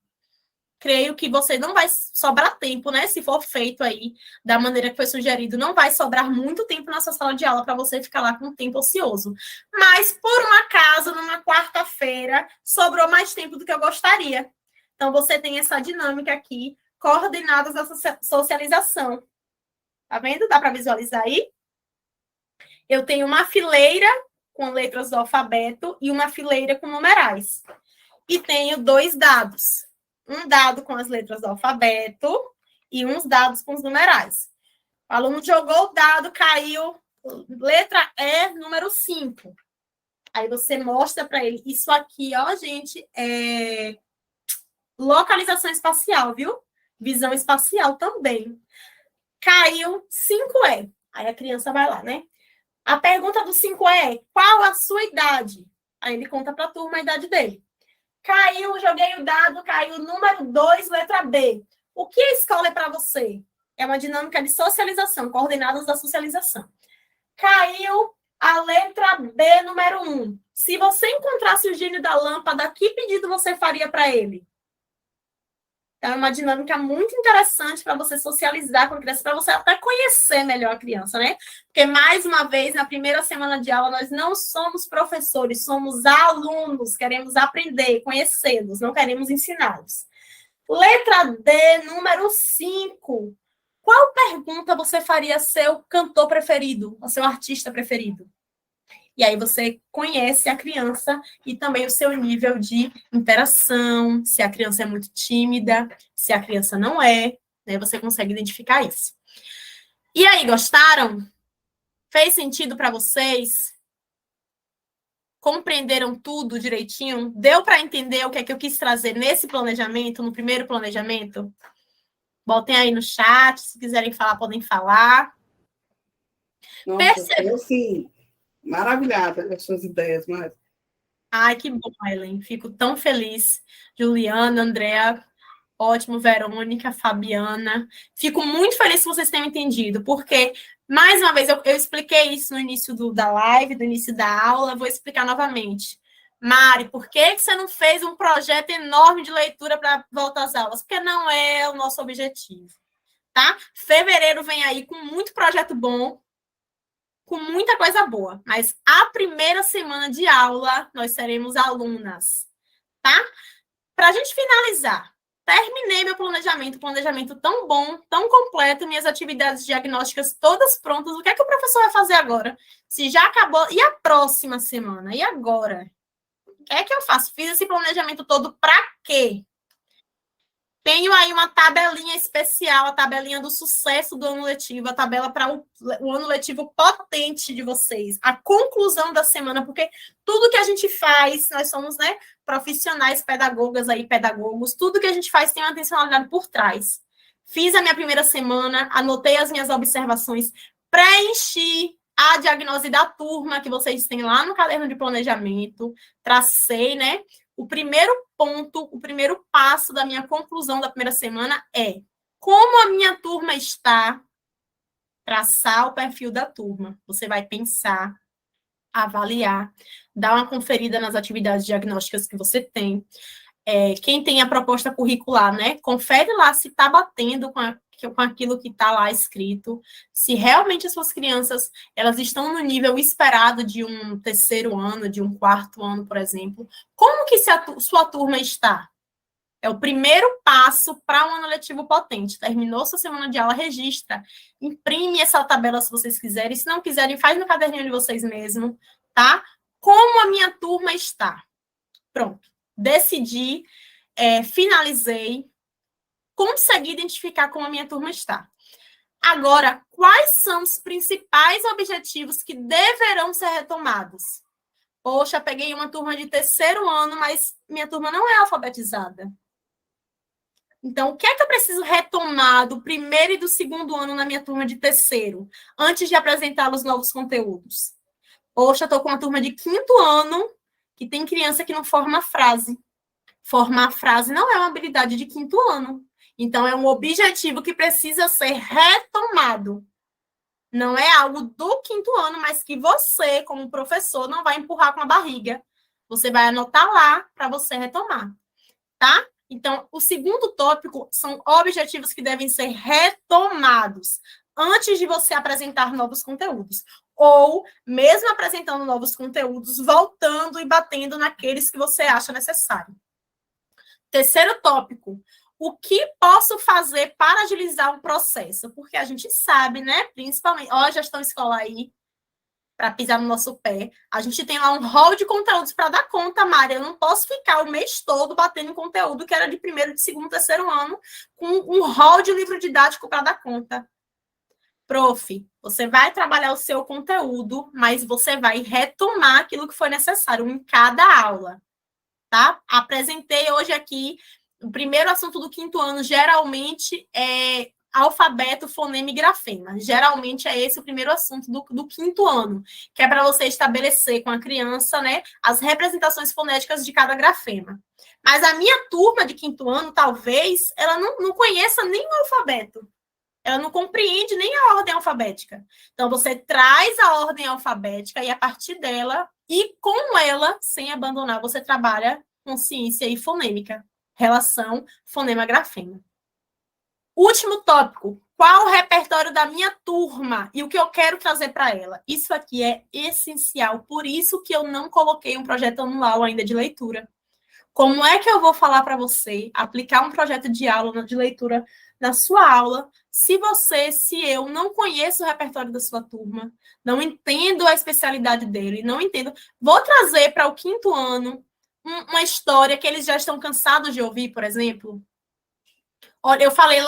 Creio que você não vai sobrar tempo, né? Se for feito aí da maneira que foi sugerido, não vai sobrar muito tempo na sua sala de aula para você ficar lá com tempo ocioso. Mas, por um acaso, numa quarta-feira, sobrou mais tempo do que eu gostaria. Então, você tem essa dinâmica aqui, coordenadas da socialização. Tá vendo? Dá para visualizar aí? Eu tenho uma fileira com letras do alfabeto e uma fileira com numerais. E tenho 2 dados. Um dado com as letras do alfabeto e uns dados com os numerais. O aluno jogou o dado, caiu, letra E, número 5. Aí você mostra para ele, isso aqui, ó, gente, é localização espacial, viu? Visão espacial também. Caiu 5E. Aí a criança vai lá, né? A pergunta do 5E é, qual a sua idade? Aí ele conta para a turma a idade dele. Caiu, joguei o dado, caiu número 2, letra B. O que a escola é para você? É uma dinâmica de socialização, coordenadas da socialização. Caiu a letra B, número 1. Se você encontrasse o gênio da lâmpada, que pedido você faria para ele? É uma dinâmica muito interessante para você socializar com a criança, para você até conhecer melhor a criança, né? Porque, mais uma vez, na primeira semana de aula, nós não somos professores, somos alunos, queremos aprender, conhecê-los, não queremos ensiná-los. Letra D, número 5. Qual pergunta você faria ao seu cantor preferido, ao seu artista preferido? E aí você conhece a criança e também o seu nível de interação, se a criança é muito tímida, se a criança não é, né? Você consegue identificar isso. E aí, gostaram? Fez sentido para vocês? Compreenderam tudo direitinho? Deu para entender o que é que eu quis trazer nesse planejamento, no primeiro planejamento? Botem aí no chat, se quiserem falar, podem falar. Nossa, eu sim. Maravilhada com as suas ideias, mas... Ai, que bom, Ellen. Fico tão feliz. Juliana, Andréa, ótimo, Verônica, Fabiana. Fico muito feliz que vocês tenham entendido, porque, mais uma vez, eu expliquei isso no início da live, no início da aula, vou explicar novamente. Mari, por que você não fez um projeto enorme de leitura para voltar às aulas? Porque não é o nosso objetivo, tá? Fevereiro vem aí com muito projeto bom, com muita coisa boa, mas a primeira semana de aula nós seremos alunas, tá? Para a gente finalizar, terminei meu planejamento tão bom, tão completo, minhas atividades diagnósticas todas prontas. O que é que o professor vai fazer agora? Se já acabou, e a próxima semana? E agora? O que é que eu faço? Fiz esse planejamento todo para quê? Tenho aí uma tabelinha especial, a tabelinha do sucesso do ano letivo, a tabela para o ano letivo potente de vocês, a conclusão da semana, porque tudo que a gente faz, nós somos, né, profissionais, pedagogas aí, pedagogos, tudo que a gente faz tem uma intencionalidade por trás. Fiz a minha primeira semana, anotei as minhas observações, preenchi a diagnose da turma que vocês têm lá no caderno de planejamento, tracei, né? O primeiro ponto, o primeiro passo da minha conclusão da primeira semana é como a minha turma está, traçar o perfil da turma. Você vai pensar, avaliar, dar uma conferida nas atividades diagnósticas que você tem. Quem tem a proposta curricular, né? Confere lá se está batendo com aquilo que está lá escrito, se realmente as suas crianças elas estão no nível esperado de um terceiro ano, de um quarto ano, por exemplo. Como que sua turma está? É o primeiro passo para um ano letivo potente. Terminou sua semana de aula, registra, imprime essa tabela se vocês quiserem. Se não quiserem, faz no caderninho de vocês mesmo, tá? Como a minha turma está? Pronto. Decidi, finalizei, consegui identificar como a minha turma está. Agora, quais são os principais objetivos que deverão ser retomados? Poxa, peguei uma turma de terceiro ano, mas minha turma não é alfabetizada. Então, o que é que eu preciso retomar do primeiro e do segundo ano na minha turma de terceiro, antes de apresentar os novos conteúdos? Poxa, estou com uma turma de quinto ano, que tem criança que não forma frase. Formar frase não é uma habilidade de quinto ano. Então, é um objetivo que precisa ser retomado. Não é algo do quinto ano, mas que você, como professor, não vai empurrar com a barriga. Você vai anotar lá para você retomar, tá? Então, o segundo tópico são objetivos que devem ser retomados antes de você apresentar novos conteúdos. Ou, mesmo apresentando novos conteúdos, voltando e batendo naqueles que você acha necessário. Terceiro tópico, o que posso fazer para agilizar o processo? Porque a gente sabe, né, principalmente, ó, a gestão escolar aí, para pisar no nosso pé, a gente tem lá um rol de conteúdos para dar conta, Mari, eu não posso ficar o mês todo batendo em conteúdo que era de primeiro, de segundo, terceiro ano, com um rol de livro didático para dar conta. Prof, você vai trabalhar o seu conteúdo, mas você vai retomar aquilo que foi necessário em cada aula, tá? Apresentei hoje aqui o primeiro assunto do quinto ano, geralmente é alfabeto, fonema e grafema. Geralmente é esse o primeiro assunto do quinto ano, que é para você estabelecer com a criança, né, as representações fonéticas de cada grafema. Mas a minha turma de quinto ano, talvez, ela não conheça nem o alfabeto. Ela não compreende nem a ordem alfabética. Então, você traz a ordem alfabética e, a partir dela, e com ela, sem abandonar, você trabalha consciência e fonêmica. Relação fonema-grafema. Último tópico. Qual o repertório da minha turma e o que eu quero trazer para ela? Isso aqui é essencial. Por isso que eu não coloquei um projeto anual ainda de leitura. Como é que eu vou falar para você aplicar um projeto de aula de leitura na sua aula, se eu não conheço o repertório da sua turma, não entendo a especialidade dele, não entendo... Vou trazer para o quinto ano uma história que eles já estão cansados de ouvir, por exemplo. Olha, eu falei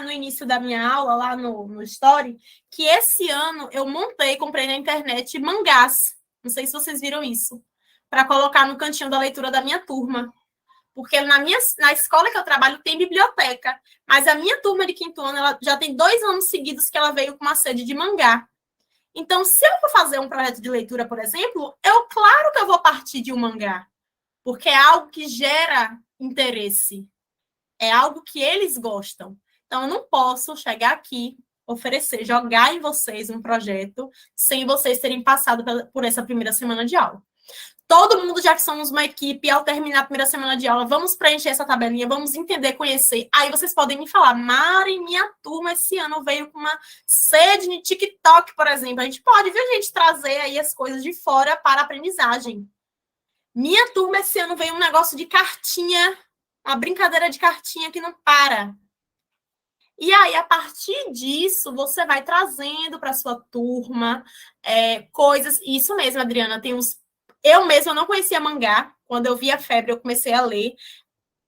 no início da minha aula, lá no Story, que esse ano eu comprei na internet mangás. Não sei se vocês viram isso. Para colocar no cantinho da leitura da minha turma. Porque na escola que eu trabalho tem biblioteca. Mas a minha turma de quinto ano, ela já tem 2 anos seguidos que ela veio com uma sede de mangá. Então, se eu for fazer um projeto de leitura, por exemplo, claro que eu vou partir de um mangá. Porque é algo que gera interesse. É algo que eles gostam. Então, eu não posso chegar aqui, jogar em vocês um projeto sem vocês terem passado por essa primeira semana de aula. Todo mundo, já que somos uma equipe, ao terminar a primeira semana de aula, vamos preencher essa tabelinha, vamos entender, conhecer. Aí vocês podem me falar, Mari, minha turma esse ano veio com uma sede de TikTok, por exemplo. A gente pode, viu, gente, trazer aí as coisas de fora para a aprendizagem. Minha turma esse ano veio um negócio de cartinha, uma brincadeira de cartinha que não para. E aí, a partir disso, você vai trazendo para a sua turma coisas. Isso mesmo, Adriana, tem uns. Eu mesma não conhecia mangá. Quando eu vi a febre, eu comecei a ler.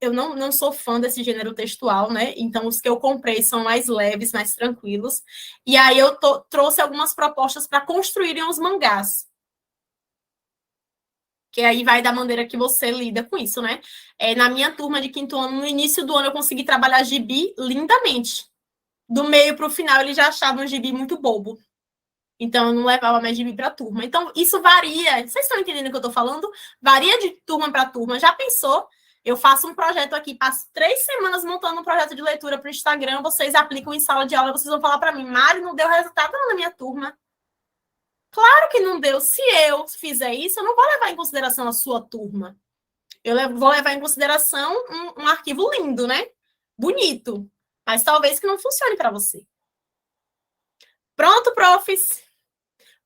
Eu não sou fã desse gênero textual, né? Então, os que eu comprei são mais leves, mais tranquilos. E aí, eu trouxe algumas propostas para construírem os mangás. Que aí vai da maneira que você lida com isso, né? Na minha turma de 5º ano, no início do ano, eu consegui trabalhar gibi lindamente. Do meio para o final, eles já achavam o gibi muito bobo. Então, eu não levava mais gibi para a turma. Então, isso varia. Vocês estão entendendo o que eu estou falando? Varia de turma para turma. Já pensou? Eu faço um projeto aqui, passo 3 semanas montando um projeto de leitura para o Instagram, vocês aplicam em sala de aula, vocês vão falar para mim, Mari, não deu resultado na minha turma. Claro que não deu. Se eu fizer isso, eu não vou levar em consideração a sua turma. Eu vou levar em consideração um arquivo lindo, né? Bonito. Mas talvez que não funcione para você. Pronto, profs?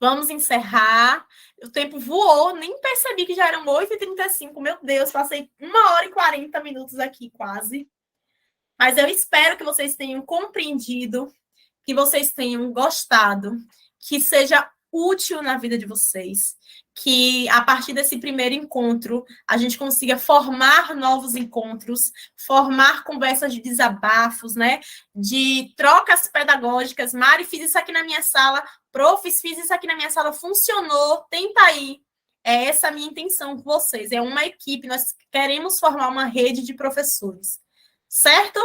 Vamos encerrar. O tempo voou, nem percebi que já eram 8h35. Meu Deus, passei 1h40 aqui quase. Mas eu espero que vocês tenham compreendido, que vocês tenham gostado, que seja útil na vida de vocês, que a partir desse primeiro encontro a gente consiga formar novos encontros, formar conversas de desabafos, né? De trocas pedagógicas. Mari, fiz isso aqui na minha sala, profs, fiz isso aqui na minha sala, funcionou, tenta aí. É essa a minha intenção com vocês, é uma equipe, nós queremos formar uma rede de professores, certo?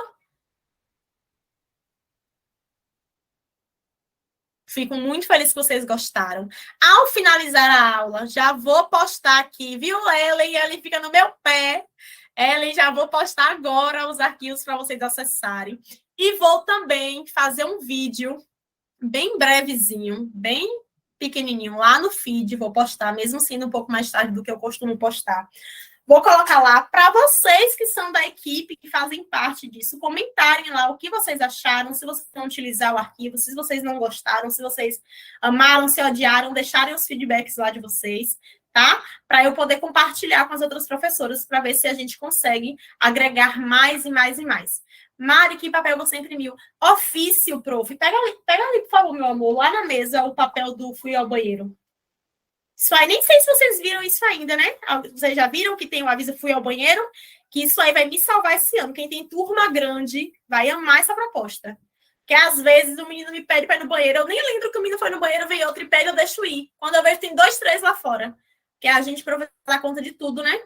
Fico muito feliz que vocês gostaram. Ao finalizar a aula, já vou postar aqui, viu, Ellen? Ellen fica no meu pé. Ellen, já vou postar agora os arquivos para vocês acessarem. E vou também fazer um vídeo bem brevezinho, bem pequenininho, lá no feed. Vou postar, mesmo sendo um pouco mais tarde do que eu costumo postar. Vou colocar lá para vocês que são da equipe, que fazem parte disso, comentarem lá o que vocês acharam, se vocês vão utilizar o arquivo, se vocês não gostaram, se vocês amaram, se odiaram, deixarem os feedbacks lá de vocês, tá? Para eu poder compartilhar com as outras professoras, para ver se a gente consegue agregar mais e mais e mais. Mari, que papel você imprimiu? Ofício, prof. Pega ali, por favor, meu amor, lá na mesa, o papel do Fui ao Banheiro. Isso aí, nem sei se vocês viram isso ainda, né? Vocês já viram que tem o aviso Fui ao Banheiro? Que isso aí vai me salvar esse ano. Quem tem turma grande vai amar essa proposta. Porque às vezes o menino me pede para ir no banheiro, eu nem lembro que o menino foi no banheiro, vem outro e pede, eu deixo ir. Quando eu vejo, tem 2, 3 lá fora. Porque a gente dá conta de tudo, né?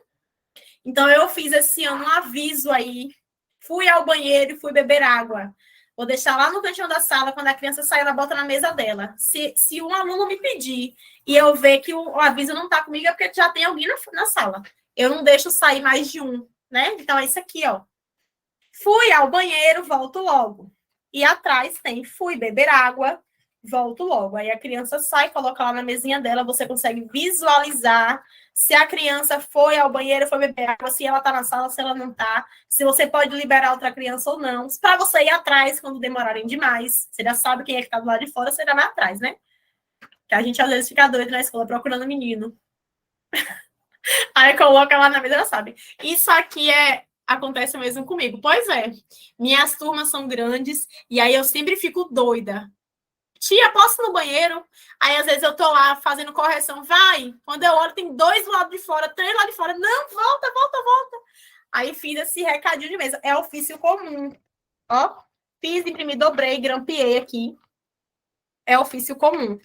Então, eu fiz esse ano um aviso aí. Fui ao banheiro e fui beber água. Vou deixar lá no cantinho da sala, quando a criança sair, ela bota na mesa dela. Se um aluno me pedir e eu ver que o aviso não está comigo, é porque já tem alguém na sala. Eu não deixo sair mais de um, né? Então, é isso aqui, ó. Fui ao banheiro, volto logo. E atrás tem fui beber água, volto logo. Aí a criança sai, coloca lá na mesinha dela, você consegue visualizar se a criança foi ao banheiro, foi beber água, se ela está na sala, se ela não está, se você pode liberar outra criança ou não. Para você ir atrás quando demorarem demais. Você já sabe quem é que está do lado de fora, você já vai atrás, né? Que a gente às vezes fica doido na escola procurando menino. Aí coloca lá na mesa, já sabe. Isso aqui acontece mesmo comigo. Pois é, minhas turmas são grandes e aí eu sempre fico doida. Tia, posso ir no banheiro? Aí, às vezes, eu tô lá fazendo correção. Vai! Quando eu olho, tem 2 do lado de fora, 3 do lado de fora. Não, volta, volta, volta. Aí, fiz esse recadinho de mesa. É ofício comum. Ó, fiz, imprimi, dobrei, grampeei aqui. É ofício comum,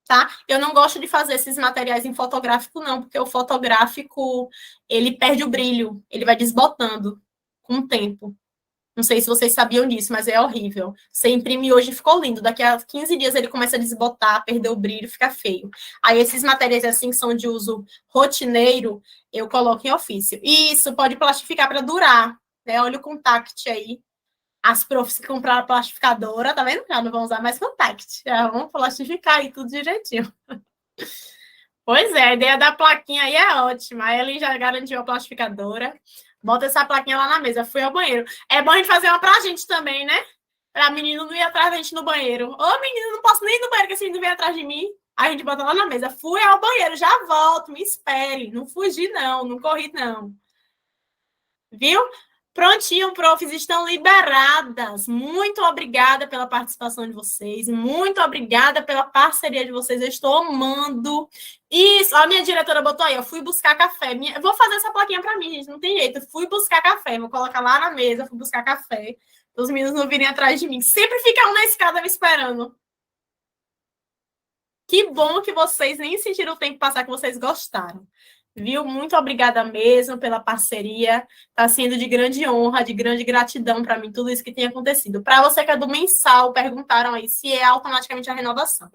tá? Eu não gosto de fazer esses materiais em fotográfico, não, porque o fotográfico, ele perde o brilho. Ele vai desbotando com o tempo. Não sei se vocês sabiam disso, mas é horrível. Você imprime hoje e ficou lindo. Daqui a 15 dias ele começa a desbotar, perder o brilho, fica feio. Aí esses materiais assim que são de uso rotineiro, eu coloco em ofício. E isso pode plastificar para durar, né? Olha o contact aí. As profs que compraram a plastificadora, tá vendo? Já não vão usar mais contact. Já vão plastificar aí tudo direitinho. Pois é, a ideia da plaquinha aí é ótima. A Ellen já garantiu a plastificadora. Bota essa plaquinha lá na mesa. Fui ao banheiro. É bom a gente fazer uma pra gente também, né? Pra menino não ir atrás da gente no banheiro. Ô, menino, não posso nem ir no banheiro, que esse menino vem atrás de mim. A gente bota lá na mesa. Fui ao banheiro, já volto, me espere. Não fugi, não. Não corri, não. Viu? Prontinho, profs, estão liberadas. Muito obrigada pela participação de vocês. Muito obrigada pela parceria de vocês. Eu estou amando. Isso, a minha diretora botou aí, eu fui buscar café. Eu vou fazer essa plaquinha para mim, gente, não tem jeito. Eu fui buscar café, vou colocar lá na mesa, fui buscar café. Os meninos não virem atrás de mim. Sempre fica um na escada me esperando. Que bom que vocês nem sentiram o tempo passar, que vocês gostaram. Viu? Muito obrigada mesmo pela parceria. Está sendo de grande honra, de grande gratidão para mim, tudo isso que tem acontecido. Para você que é do mensal, perguntaram aí se é automaticamente a renovação.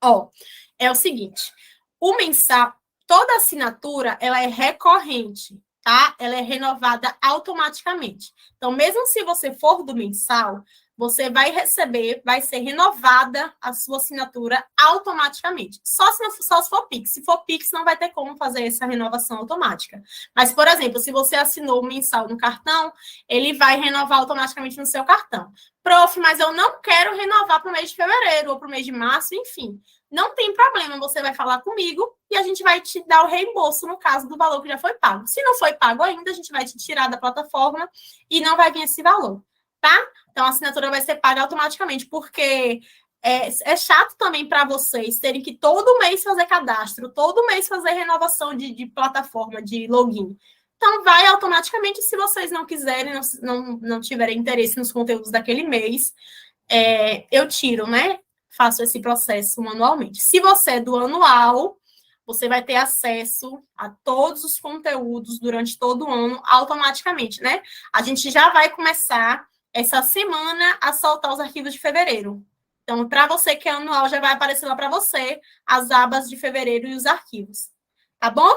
Ó, é o seguinte, o mensal, toda assinatura, ela é recorrente, tá? Ela é renovada automaticamente. Então, mesmo se você for do mensal, você vai receber, vai ser renovada a sua assinatura automaticamente. Só se for Pix. Se for Pix, não vai ter como fazer essa renovação automática. Mas, por exemplo, se você assinou o mensal no cartão, ele vai renovar automaticamente no seu cartão. Prof, mas eu não quero renovar para o mês de fevereiro ou para o mês de março, enfim. Não tem problema, você vai falar comigo e a gente vai te dar o reembolso no caso do valor que já foi pago. Se não foi pago ainda, a gente vai te tirar da plataforma e não vai vir esse valor, tá? Então, a assinatura vai ser paga automaticamente, porque é chato também para vocês terem que todo mês fazer cadastro, todo mês fazer renovação de plataforma, de login. Então, vai automaticamente, se vocês não quiserem, não tiverem interesse nos conteúdos daquele mês, eu tiro, né? Faço esse processo manualmente. Se você é do anual, você vai ter acesso a todos os conteúdos durante todo o ano automaticamente, né? A gente já vai começar essa semana a soltar os arquivos de fevereiro. Então, para você que é anual, já vai aparecer lá para você as abas de fevereiro e os arquivos. Tá bom?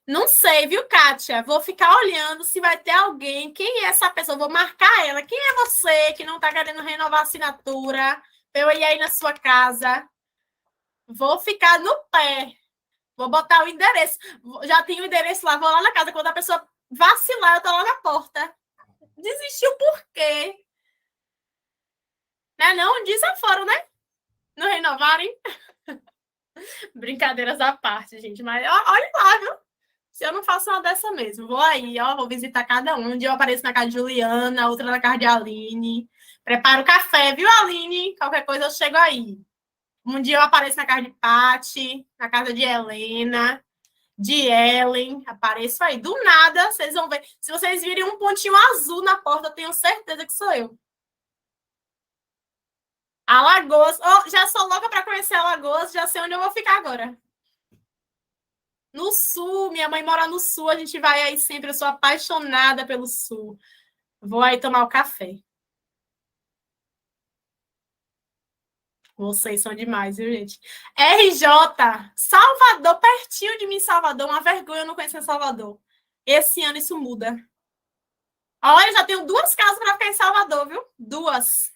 Não sei, viu, Kátia? Vou ficar olhando se vai ter alguém. Quem é essa pessoa? Vou marcar ela. Quem é você que não está querendo renovar a assinatura? Eu ir aí na sua casa. Vou ficar no pé. Vou botar o endereço. Já tenho o endereço lá. Vou lá na casa. Quando a pessoa vacilar, eu tô lá na porta. Desistiu por quê? Né, não? Desaforo, né? Não renovarem? Brincadeiras à parte, gente. Mas olha lá, viu? Se eu não faço uma dessa mesmo, vou aí, ó, vou visitar cada um. Um dia eu apareço na casa de Juliana, outra na casa de Aline. Preparo o café, viu, Aline? Qualquer coisa eu chego aí. Um dia eu apareço na casa de Pati, na casa de Helena, de Ellen. Apareço aí. Do nada, vocês vão ver. Se vocês virem um pontinho azul na porta, eu tenho certeza que sou eu. Alagoas. Oh, já sou louca para conhecer Alagoas, já sei onde eu vou ficar agora. No Sul, minha mãe mora no Sul, a gente vai aí sempre, eu sou apaixonada pelo Sul. Vou aí tomar o café. Vocês são demais, viu, gente? RJ, Salvador, pertinho de mim, Salvador, uma vergonha eu não conhecer Salvador. Esse ano isso muda. Olha, já tenho 2 casas para ficar em Salvador, viu? 2.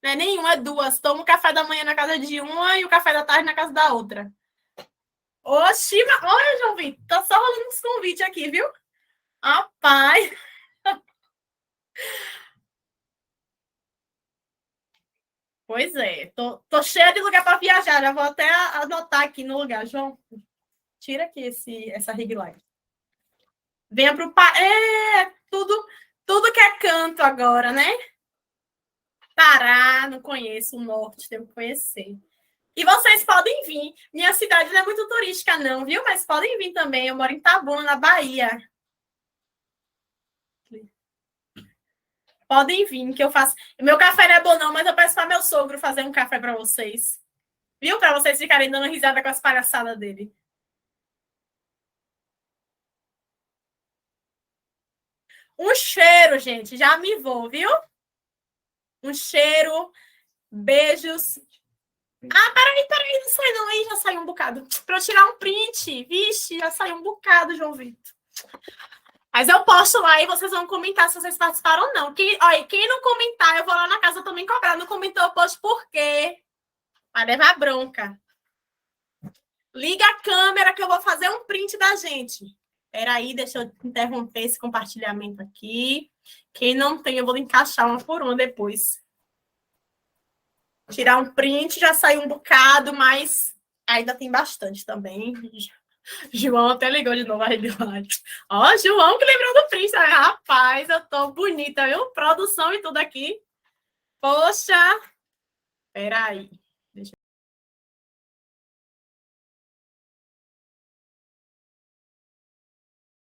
Não é nenhuma, é 2. Tomo o café da manhã na casa de uma e o café da tarde na casa da outra. Oxi, olha, João Vitor, tá só rolando uns convites aqui, viu? Rapaz. Pois é, tô cheia de lugar para viajar, já vou até anotar aqui no lugar. João, tira aqui essa rig light. Venha pro tudo que é canto agora, né? Pará, não conheço o norte, tenho que conhecer. E vocês podem vir. Minha cidade não é muito turística, não, viu? Mas podem vir também. Eu moro em Itabuna, na Bahia. Podem vir, que eu faço. Meu café não é bom, não, mas eu peço para meu sogro fazer um café para vocês. Viu? Para vocês ficarem dando risada com as palhaçadas dele. Um cheiro, gente. Já me vou, viu? Um cheiro. Beijos. Ah, peraí, não sai não, aí já saiu um bocado. Para eu tirar um print. Vixe, já saiu um bocado, João Vitor. Mas eu posto lá e vocês vão comentar se vocês participaram ou não. Quem não comentar, eu vou lá na casa também cobrar. Não comentou, eu posto por quê? Vai levar bronca. Liga a câmera que eu vou fazer um print da gente. Peraí, deixa eu interromper esse compartilhamento aqui. Quem não tem, eu vou encaixar uma por uma depois. Tirar um print, já saiu um bocado, mas ainda tem bastante também. João até ligou de novo a rede live. Ó, João que lembrou do print. Rapaz, eu tô bonita, viu? Produção e tudo aqui. Poxa. Peraí.